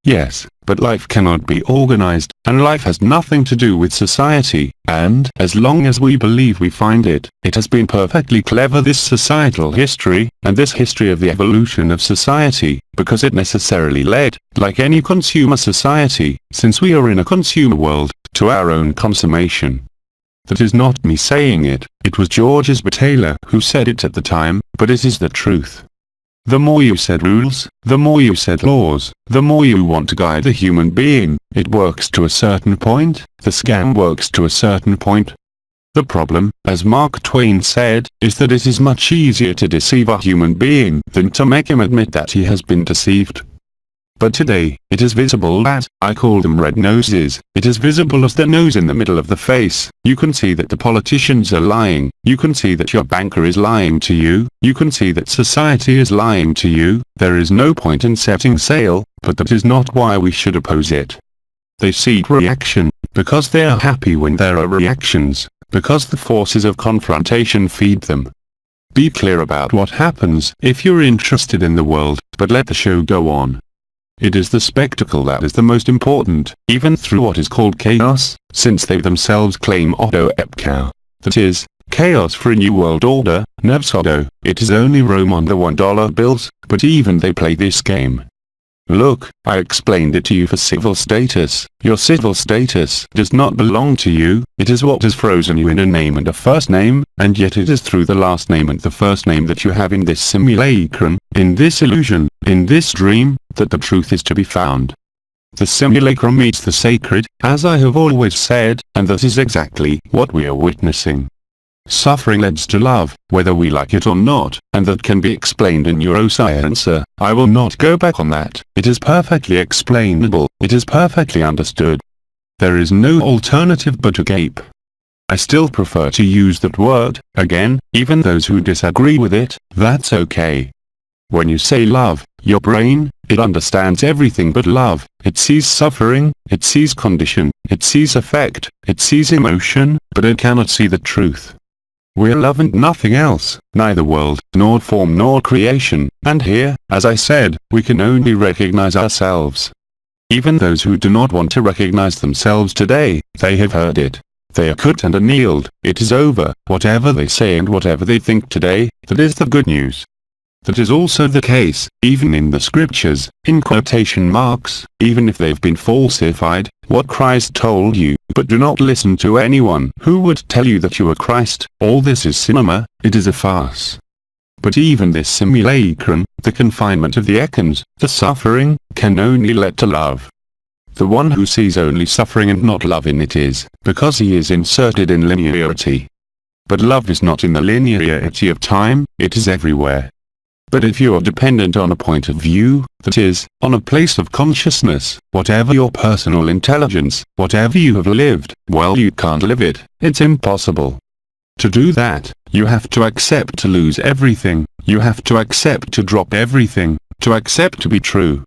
Yes, but life cannot be organized, and life has nothing to do with society, and as long as we believe we find it, it has been perfectly clever, this societal history, and this history of the evolution of society, because it necessarily led, like any consumer society, since we are in a consumer world, to our own consummation. That is not me saying it, it was Georges Bataille who said it at the time, but it is the truth. The more you set rules, the more you set laws, the more you want to guide the human being, it works to a certain point, the scam works to a certain point. The problem, as Mark Twain said, is that it is much easier to deceive a human being than to make him admit that he has been deceived. But today, it is visible that, I call them red noses, it is visible as the nose in the middle of the face. You can see that the politicians are lying, you can see that your banker is lying to you, you can see that society is lying to you. There is no point in setting sail, but that is not why we should oppose it. They seek reaction, because they are happy when there are reactions, because the forces of confrontation feed them. Be clear about what happens if you're interested in the world, but let the show go on. It is the spectacle that is the most important, even through what is called chaos, since they themselves claim Otto Epkau. That is, chaos for a new world order, Nevsodo. It is only Rome on the $1 bills, but even they play this game. Look, I explained it to you for civil status. Your civil status does not belong to you, it is what has frozen you in a name and a first name, and yet it is through the last name and the first name that you have in this simulacrum, in this illusion, in this dream, that the truth is to be found. The simulacrum meets the sacred, as I have always said, and that is exactly what we are witnessing. Suffering leads to love, whether we like it or not, and that can be explained in neuroscience. I will not go back on that. It is perfectly explainable, it is perfectly understood. There is no alternative but to gape. I still prefer to use that word, again, even those who disagree with it, that's okay. When you say love, your brain, it understands everything but love. It sees suffering, it sees condition, it sees effect, it sees emotion, but it cannot see the truth. We are love and nothing else, neither world, nor form nor creation, and here, as I said, we can only recognize ourselves. Even those who do not want to recognize themselves today, they have heard it. They are cut and annealed, it is over, whatever they say and whatever they think today, that is the good news. That is also the case, even in the scriptures, in quotation marks, even if they've been falsified, what Christ told you, but do not listen to anyone who would tell you that you are Christ. All this is cinema, it is a farce. But even this simulacrum, the confinement of the econs, the suffering, can only lead to love. The one who sees only suffering and not love in it is, because he is inserted in linearity. But love is not in the linearity of time, it is everywhere. But if you are dependent on a point of view, that is, on a place of consciousness, whatever your personal intelligence, whatever you have lived, well, you can't live it, it's impossible. To do that, you have to accept to lose everything, you have to accept to drop everything, to accept to be true.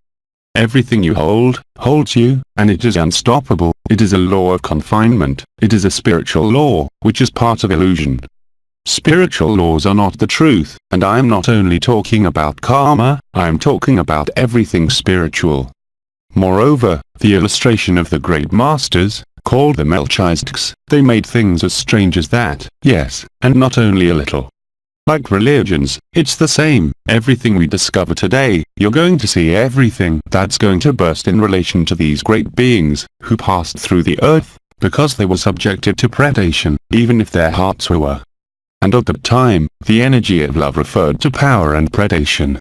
Everything you hold, holds you, and it is unstoppable, it is a law of confinement, it is a spiritual law, which is part of illusion. Spiritual laws are not the truth, and I am not only talking about karma, I am talking about everything spiritual. Moreover, the illustration of the great masters, called the Melchisedeks, they made things as strange as that, yes, and not only a little. Like religions, it's the same, everything we discover today, you're going to see everything that's going to burst in relation to these great beings, who passed through the earth, because they were subjected to predation, even if their hearts were. And at that time, the energy of love referred to power and predation.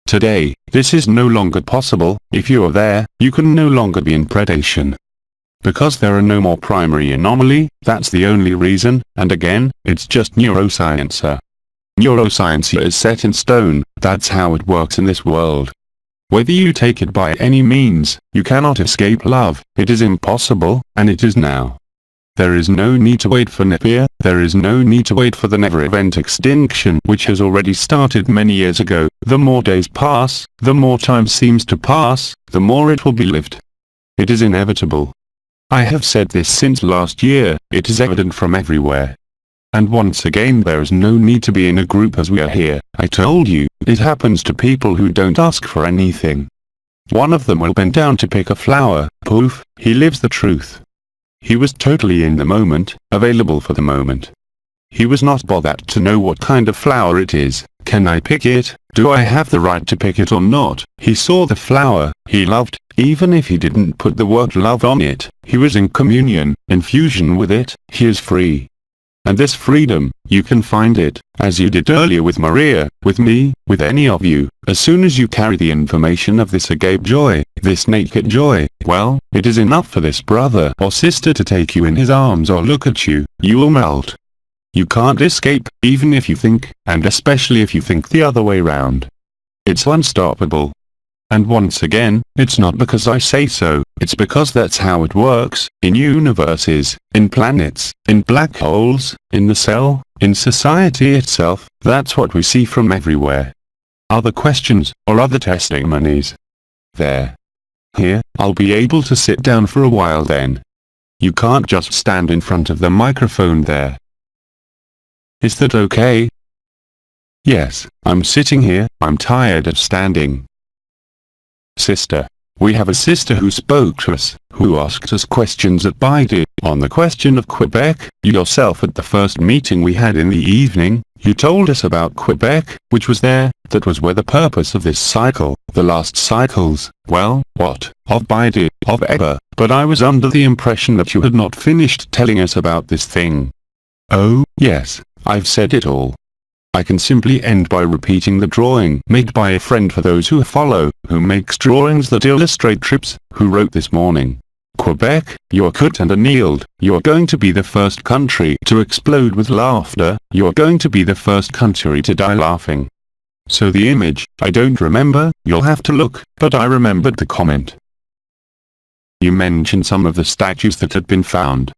Today, this is no longer possible. If you are there, you can no longer be in predation. Because there are no more primary anomaly, that's the only reason, and again, it's just neuroscience. Neuroscience is set in stone, that's how it works in this world. Whether you take it by any means, you cannot escape love, it is impossible, and it is now. There is no need to wait for Napier, there is no need to wait for the never-event extinction which has already started many years ago. The more days pass, the more time seems to pass, the more it will be lived. It is inevitable. I have said this since last year, it is evident from everywhere. And once again there is no need to be in a group as we are here. I told you, it happens to people who don't ask for anything. One of them will bend down to pick a flower. Poof, he lives the truth. He was totally in the moment, available for the moment. He was not bothered to know what kind of flower it is. Can I pick it? Do I have the right to pick it or not? He saw the flower, he loved, even if he didn't put the word love on it. He was in communion, in fusion with it. He is free. And this freedom, you can find it, as you did earlier with Maria, with me, with any of you. As soon as you carry the information of this agape joy, this naked joy, well, it is enough for this brother or sister to take you in his arms or look at you. You will melt. You can't escape, even if you think, and especially if you think the other way round. It's unstoppable. And once again, it's not because I say so, it's because that's how it works, in universes, in planets, in black holes, in the cell, in society itself. That's what we see from everywhere. Other questions, or other testimonies? There. Here, I'll be able to sit down for a while then. You can't just stand in front of the microphone there. Is that okay? Yes, I'm sitting here, I'm tired of standing. Sister. We have a sister who spoke to us, who asked us questions at Baidu. On the question of Quebec, you yourself at the first meeting we had in the evening, you told us about Quebec, which was there, that was where the purpose of this cycle, the last cycles, well, what, of Baidu, of ever, but I was under the impression that you had not finished telling us about this thing. Oh, yes, I've said it all. I can simply end by repeating the drawing made by a friend for those who follow, who makes drawings that illustrate trips, who wrote this morning. Quebec, you're cut and annealed, you're going to be the first country to explode with laughter, you're going to be the first country to die laughing. So the image, I don't remember, you'll have to look, but I remembered the comment. You mentioned some of the statues that had been found.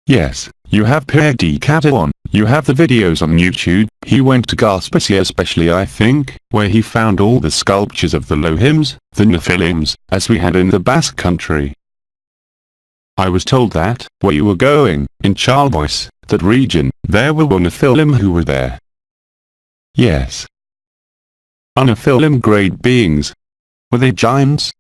Yes, you have Pierre de Catalan, you have the videos on YouTube. He went to Gaspésie especially I think, where he found all the sculptures of the Lohims, the Nephilims, as we had in the Basque country. I was told that, where you were going, in Charlevoix, that region, there were Nephilim who were there. Yes. Nephilim great beings. Were they giants?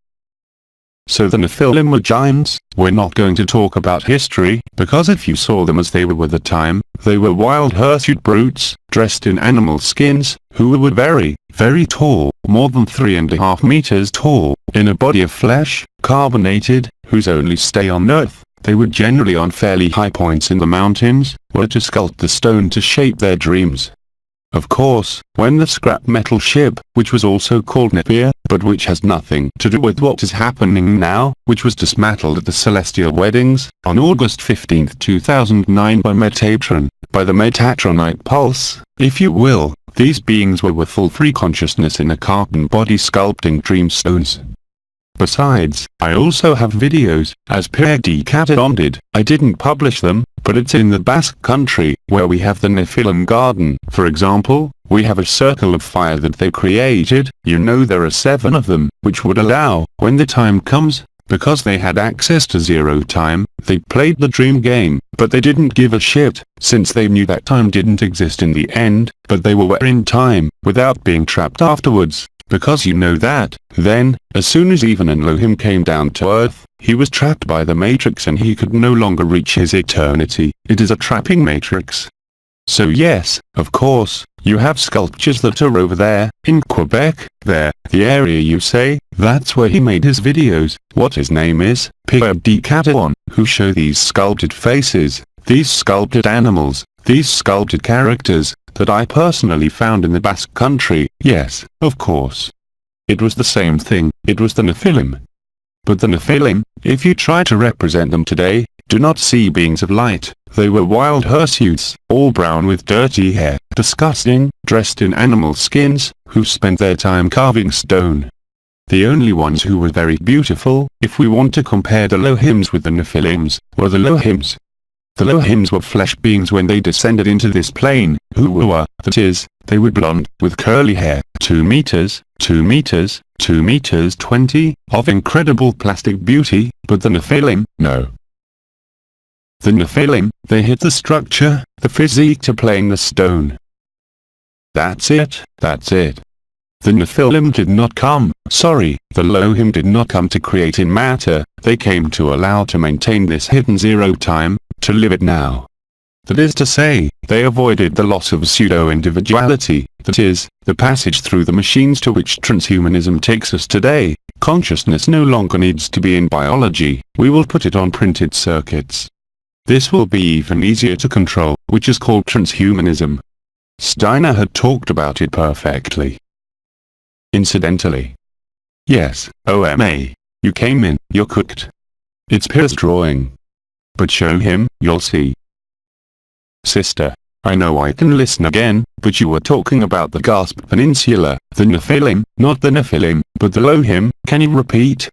So the Nephilim were giants. We're not going to talk about history, because if you saw them as they were at the time, they were wild hirsute brutes, dressed in animal skins, who were very, very tall, more than 3.5 meters tall, in a body of flesh, carbonated, whose only stay on earth, they were generally on fairly high points in the mountains, were to sculpt the stone to shape their dreams. Of course, when the scrap metal ship, which was also called Napier, but which has nothing to do with what is happening now, which was dismantled at the Celestial Weddings, on August 15, 2009 by Metatron, by the Metatronite pulse, if you will, these beings were with full free consciousness in a carbon body sculpting dream stones. Besides, I also have videos, as Pierre de Catalan did. I didn't publish them, but it's in the Basque country, where we have the Nephilim garden. For example, we have a circle of fire that they created. You know there are 7 of them, which would allow, when the time comes, because they had access to zero time, they played the dream game, but they didn't give a shit, since they knew that time didn't exist in the end, but they were in time, without being trapped afterwards. Because you know that, then, as soon as even Elohim came down to earth, he was trapped by the matrix and he could no longer reach his eternity. It is a trapping matrix. So yes, of course, you have sculptures that are over there, in Quebec, there, the area you say, that's where he made his videos, what his name is, Pierre de Catalan, who show these sculpted faces, these sculpted animals, these sculpted characters, that I personally found in the Basque country. Yes, of course. It was the same thing, it was the Nephilim. But the Nephilim, if you try to represent them today, do not see beings of light. They were wild hirsutes, all brown with dirty hair, disgusting, dressed in animal skins, who spent their time carving stone. The only ones who were very beautiful, if we want to compare the Lohims with the Nephilims, were the Lohims. The Lohims were flesh beings when they descended into this plane, who were, that is, they were blonde, with curly hair, 2 meters, 2 meters, 2 meters 20, of incredible plastic beauty, but the Nephilim, no. The Nephilim, they hit the structure, the physique to playing the stone. That's it, that's it. The Nephilim did not come, the Elohim did not come to create in matter, they came to allow to maintain this hidden zero time, to live it now. That is to say, they avoided the loss of pseudo-individuality, that is, the passage through the machines to which transhumanism takes us today. Consciousness no longer needs to be in biology, we will put it on printed circuits. This will be even easier to control, which is called transhumanism. Steiner had talked about it perfectly. Incidentally. Yes, OMA. You came in, you're cooked. It's Pierre's drawing. But show him, you'll see. Sister. I know I can listen again, but you were talking about the Gasp Peninsula, the Nephilim, not the Nephilim, but the Elohim, can you repeat?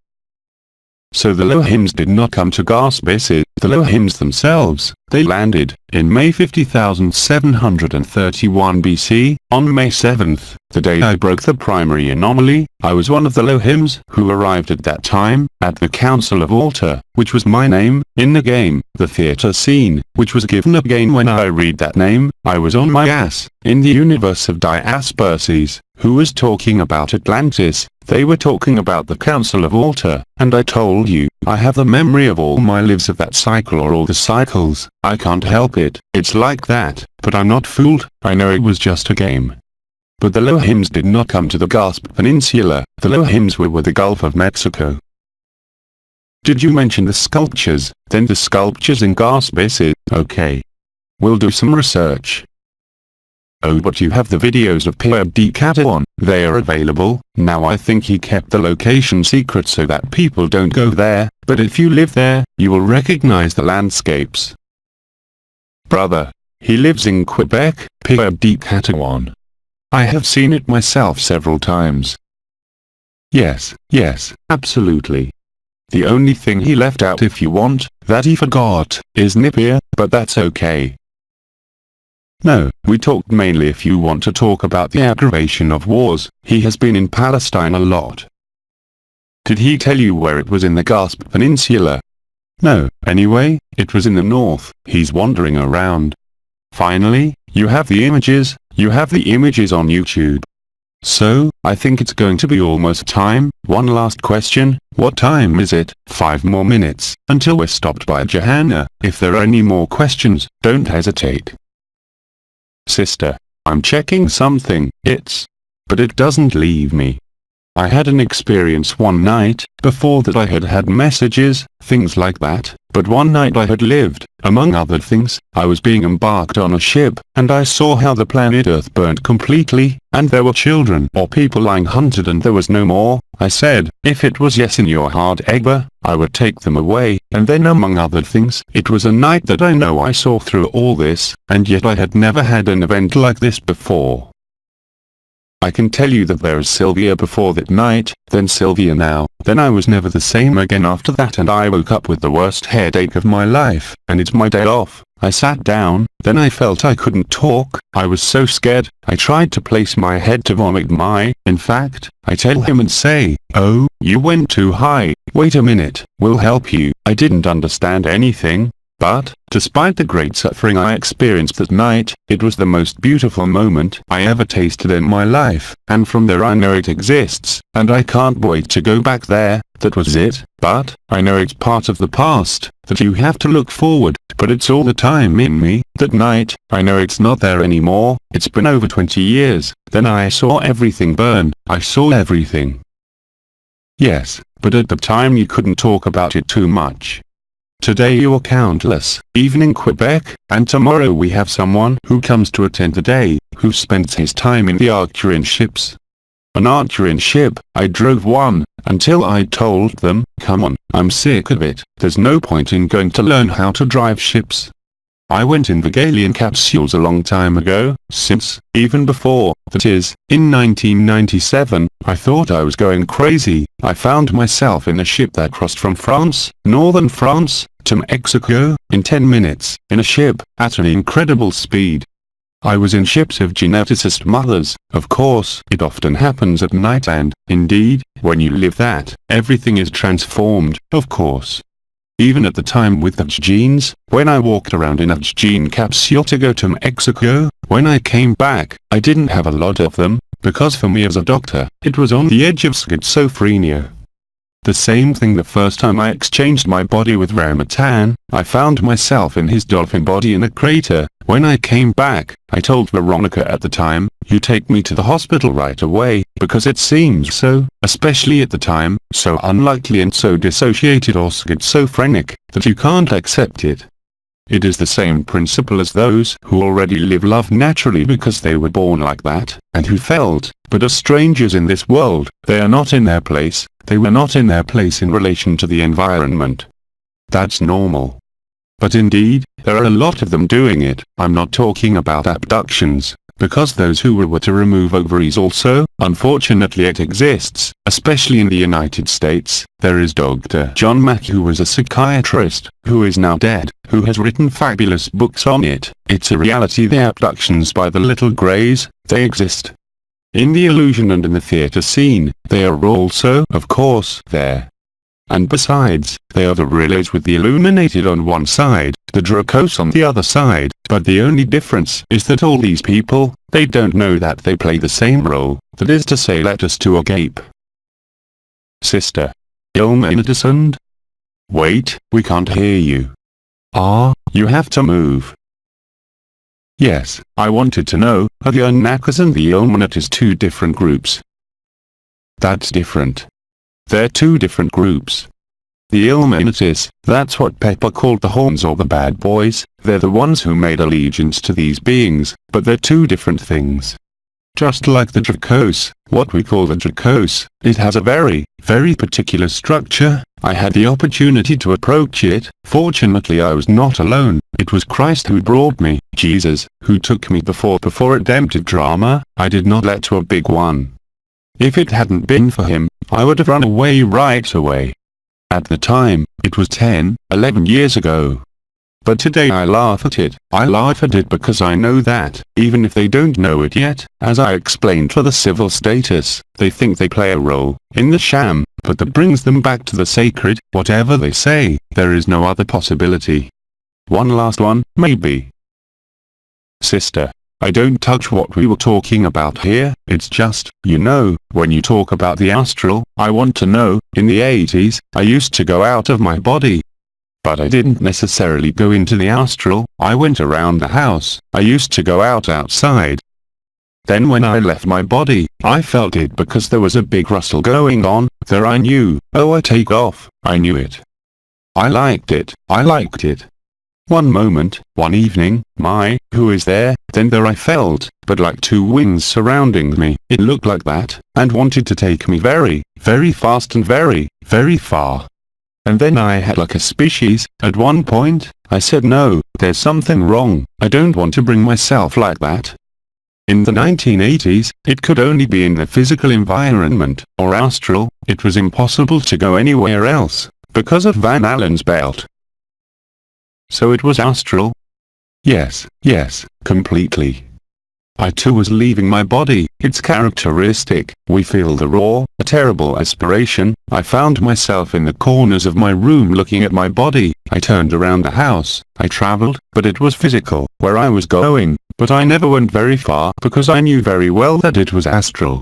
So the Elohims did not come to Gasp, the Elohims themselves, they landed, in May 50,731 BC, on May 7th, the day I broke the primary anomaly. I was one of the Elohims who arrived at that time, at the Council of Altar, which was my name, in the game, the theater scene, which was given again when I read that name. I was on my ass, in the universe of Diasperses, who was talking about Atlantis. They were talking about the Council of Altar, and I told you, I have the memory of all my lives of that cycle or all the cycles. I can't help it, it's like that, but I'm not fooled, I know it was just a game. But the Elohims did not come to the Gasp Peninsula, the Elohims were with the Gulf of Mexico. Did you mention the sculptures? Then the sculptures in Gasp okay. We'll do some research. Oh, but you have the videos of Pierre de Catawan, they are available. Now I think he kept the location secret so that people don't go there, but if you live there, you will recognize the landscapes. Brother. He lives in Quebec, Pierre de Catawan. I have seen it myself several times. Yes, absolutely. The only thing he left out, if you want, that he forgot, is Nippia, but that's okay. No, we talked mainly if you want to talk about the aggravation of wars. He has been in Palestine a lot. Did he tell you where it was in the Gasp Peninsula? No, anyway, it was in the north. He's wandering around. Finally, you have the images on YouTube. So, I think it's going to be almost time. One last question, what time is it? 5 more minutes, until we're stopped by Johanna. If there are any more questions, don't hesitate. Sister. I'm checking something, but it doesn't leave me. I had an experience one night, before that I had messages, things like that, but one night I had lived, among other things, I was being embarked on a ship, and I saw how the planet Earth burnt completely, and there were children or people lying hunted and there was no more. I said, if it was yes in your heart Egba, I would take them away, and then among other things, it was a night that I know I saw through all this, and yet I had never had an event like this before. I can tell you that there is Sylvia before that night, then Sylvia now, then I was never the same again after that, and I woke up with the worst headache of my life, and it's my day off. I sat down, then I felt I couldn't talk, I was so scared, I tried to place my head to vomit in fact, I tell him and say, oh, you went too high, wait a minute, we'll help you. I didn't understand anything. But, despite the great suffering I experienced that night, it was the most beautiful moment I ever tasted in my life, and from there I know it exists, and I can't wait to go back there. That was it, but, I know it's part of the past, that you have to look forward, but it's all the time in me. That night, I know it's not there anymore, it's been over 20 years, then I saw everything burn, I saw everything. Yes, but at the time you couldn't talk about it too much. Today you are countless, even in Quebec, and tomorrow we have someone who comes to attend the day, who spends his time in the Arcturian ships. An Arcturian ship, I drove one, until I told them, come on, I'm sick of it, there's no point in going to learn how to drive ships. I went in the Galilean capsules a long time ago, since, even before, that is, in 1997, I thought I was going crazy. I found myself in a ship that crossed from France, northern France, to Mexico, in 10 minutes, in a ship, at an incredible speed. I was in ships of geneticist mothers. Of course, it often happens at night and, indeed, when you live that, everything is transformed, of course. Even at the time with the genes, when I walked around in a gene capsule to go to Mexico, when I came back, I didn't have a lot of them, because for me as a doctor, it was on the edge of schizophrenia. The same thing the first time I exchanged my body with Ramatan, I found myself in his dolphin body in a crater. When I came back, I told Veronica at the time, you take me to the hospital right away, because it seems so, especially at the time, so unlikely and so dissociated or schizophrenic, that you can't accept it. It is the same principle as those who already live love naturally because they were born like that, and who felt, but are strangers in this world. They are not in their place, they were not in their place in relation to the environment. That's normal. But indeed, there are a lot of them doing it. I'm not talking about abductions, because those who were to remove ovaries also, unfortunately it exists, especially in the United States. There is Dr. John Mack, who was a psychiatrist, who is now dead, who has written fabulous books on it. It's a reality. The abductions by the little greys, they exist. In the illusion and in the theater scene, they are also, of course, there. And besides, they are the relays with the illuminated on one side, the Dracos on the other side, but the only difference is that all these people, they don't know that they play the same role, that is to say, let us to agape. Sister. Ilma. Wait, we can't hear you. You have to move. Yes, I wanted to know, are the Unnakas and the Illuminatis two different groups? That's different. They're two different groups. The Illuminatis, that's what Pepper called the Horns or the bad boys, they're the ones who made allegiance to these beings, but they're two different things. Just like the Dracos, what we call the Dracos, it has a very, very particular structure. I had the opportunity to approach it. Fortunately I was not alone. It was Christ who brought me, Jesus, who took me before redemptive drama. I did not let to a big one. If it hadn't been for him, I would have run away right away. At the time, it was 10, 11 years ago. But today I laugh at it. I laugh at it because I know that, even if they don't know it yet, as I explained for the civil status, they think they play a role in the sham, but that brings them back to the sacred. Whatever they say, there is no other possibility. One last one, maybe. Sister. I don't touch what we were talking about here, it's just, you know, when you talk about the astral, I want to know, in the 80s, I used to go out of my body. But I didn't necessarily go into the astral, I went around the house, I used to go outside. Then when I left my body, I felt it because there was a big rustle going on, there I knew, I take off, I knew it. I liked it, I liked it. One moment, one evening, who is there? Then there I felt, but like two wings surrounding me, it looked like that, and wanted to take me very, very fast and very, very far. And then I had like a species. At one point, I said no, there's something wrong, I don't want to bring myself like that. In the 1980s, it could only be in the physical environment, or astral, it was impossible to go anywhere else, because of Van Allen's belt. So it was astral? Yes, completely. I too was leaving my body. It's characteristic. We feel the raw, a terrible aspiration. I found myself in the corners of my room looking at my body. I turned around the house. I traveled, but it was physical, where I was going, but I never went very far because I knew very well that it was astral.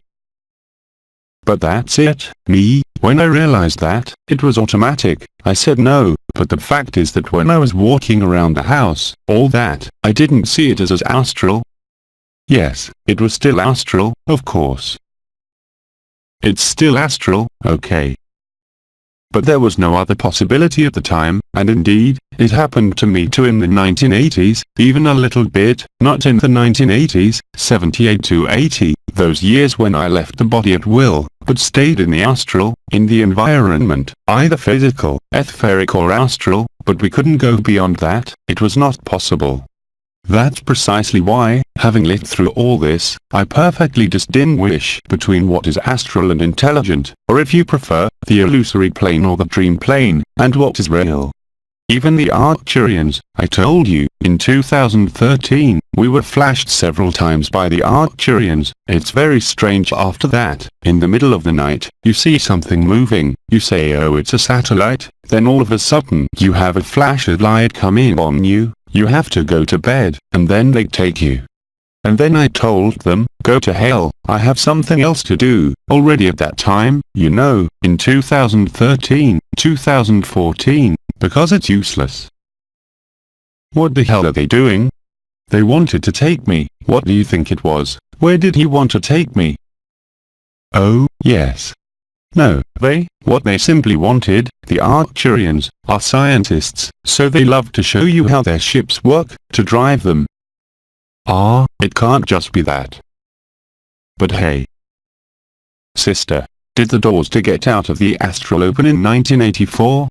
But that's it. When I realized that, it was automatic. I said no, but the fact is that when I was walking around the house, all that, I didn't see it as astral. Yes, it was still astral, of course. It's still astral, okay. But there was no other possibility at the time, and indeed, it happened to me too in the 1980s, even a little bit, not in the 1980s, 78 to 80, those years when I left the body at will, but stayed in the astral, in the environment, either physical, etheric or astral, but we couldn't go beyond that, it was not possible. That's precisely why, having lived through all this, I perfectly distinguish between what is astral and intelligent, or if you prefer, the illusory plane or the dream plane, and what is real. Even the Arcturians, I told you, in 2013, we were flashed several times by the Arcturians. It's very strange. After that, in the middle of the night, you see something moving, you say oh it's a satellite, then all of a sudden you have a flash of light come in on you, you have to go to bed, and then they take you. And then I told them, go to hell, I have something else to do. Already at that time, you know, in 2013, 2014, because it's useless. What the hell are they doing? They wanted to take me. What do you think it was? Where did he want to take me? Oh, yes. No, what they simply wanted, the Arcturians, are scientists, so they love to show you how their ships work, to drive them. Ah, it can't just be that. But hey. Sister, did the doors to get out of the astral open in 1984?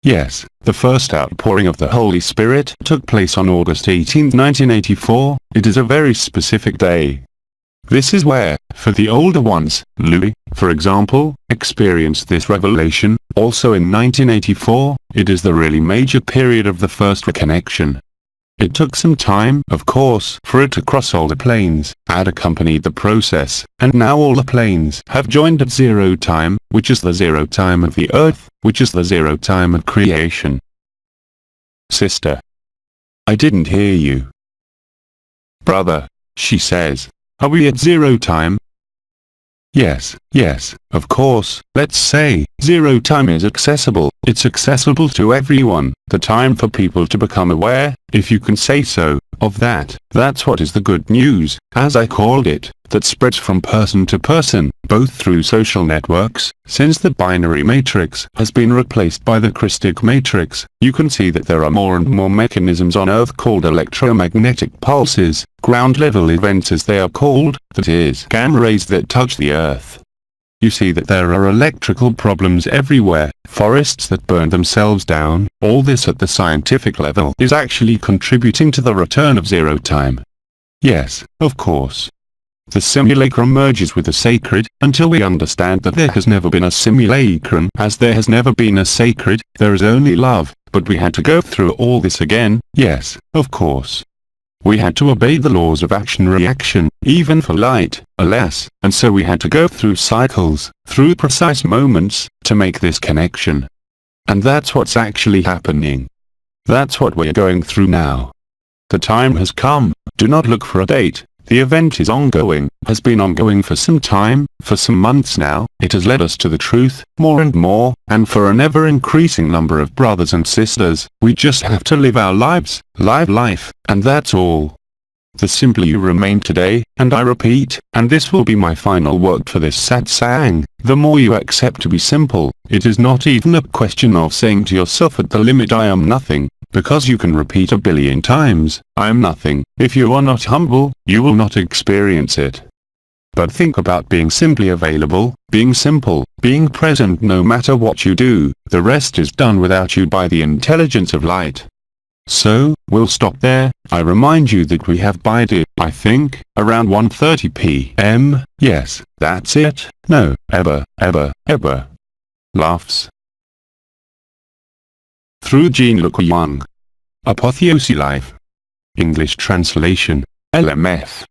Yes, the first outpouring of the Holy Spirit took place on August 18, 1984, it is a very specific day. This is where, for the older ones, Louis, for example, experienced this revelation. Also in 1984, it is the really major period of the first reconnection. It took some time, of course, for it to cross all the planes, had accompanied the process, and now all the planes have joined at zero time, which is the zero time of the earth, which is the zero time of creation. Sister. I didn't hear you. Brother, she says. Are we at zero time? Yes, of course, let's say, zero time is accessible, it's accessible to everyone, the time for people to become aware, if you can say so, of that. That's what is the good news, as I called it, that spreads from person to person, both through social networks. Since the binary matrix has been replaced by the crystalline matrix, you can see that there are more and more mechanisms on Earth called electromagnetic pulses, ground-level events as they are called, that is, gamma rays that touch the Earth. You see that there are electrical problems everywhere, forests that burn themselves down. All this at the scientific level is actually contributing to the return of zero time. Yes, of course. The simulacrum merges with the sacred, until we understand that there has never been a simulacrum. As there has never been a sacred, there is only love, but we had to go through all this again. Yes, of course. We had to obey the laws of action-reaction, even for light, alas, and so we had to go through cycles, through precise moments, to make this connection. And that's what's actually happening. That's what we're going through now. The time has come. Do not look for a date. The event is ongoing, has been ongoing for some time, for some months now. It has led us to the truth, more and more, and for an ever-increasing number of brothers and sisters, we just have to live our lives, live life, and that's all. The simpler you remain today, and I repeat, and this will be my final word for this satsang, the more you accept to be simple. It is not even a question of saying to yourself at the limit I am nothing, because you can repeat 1 billion times, I am nothing. If you are not humble, you will not experience it. But think about being simply available, being simple, being present no matter what you do. The rest is done without you by the intelligence of light. So, we'll stop there. I remind you that we have bided, I think, around 1:30 p.m. Yes, that's it. No, ever. Laughs. Through Jean-Luc Young. Apotheosis Life. English translation. LMF.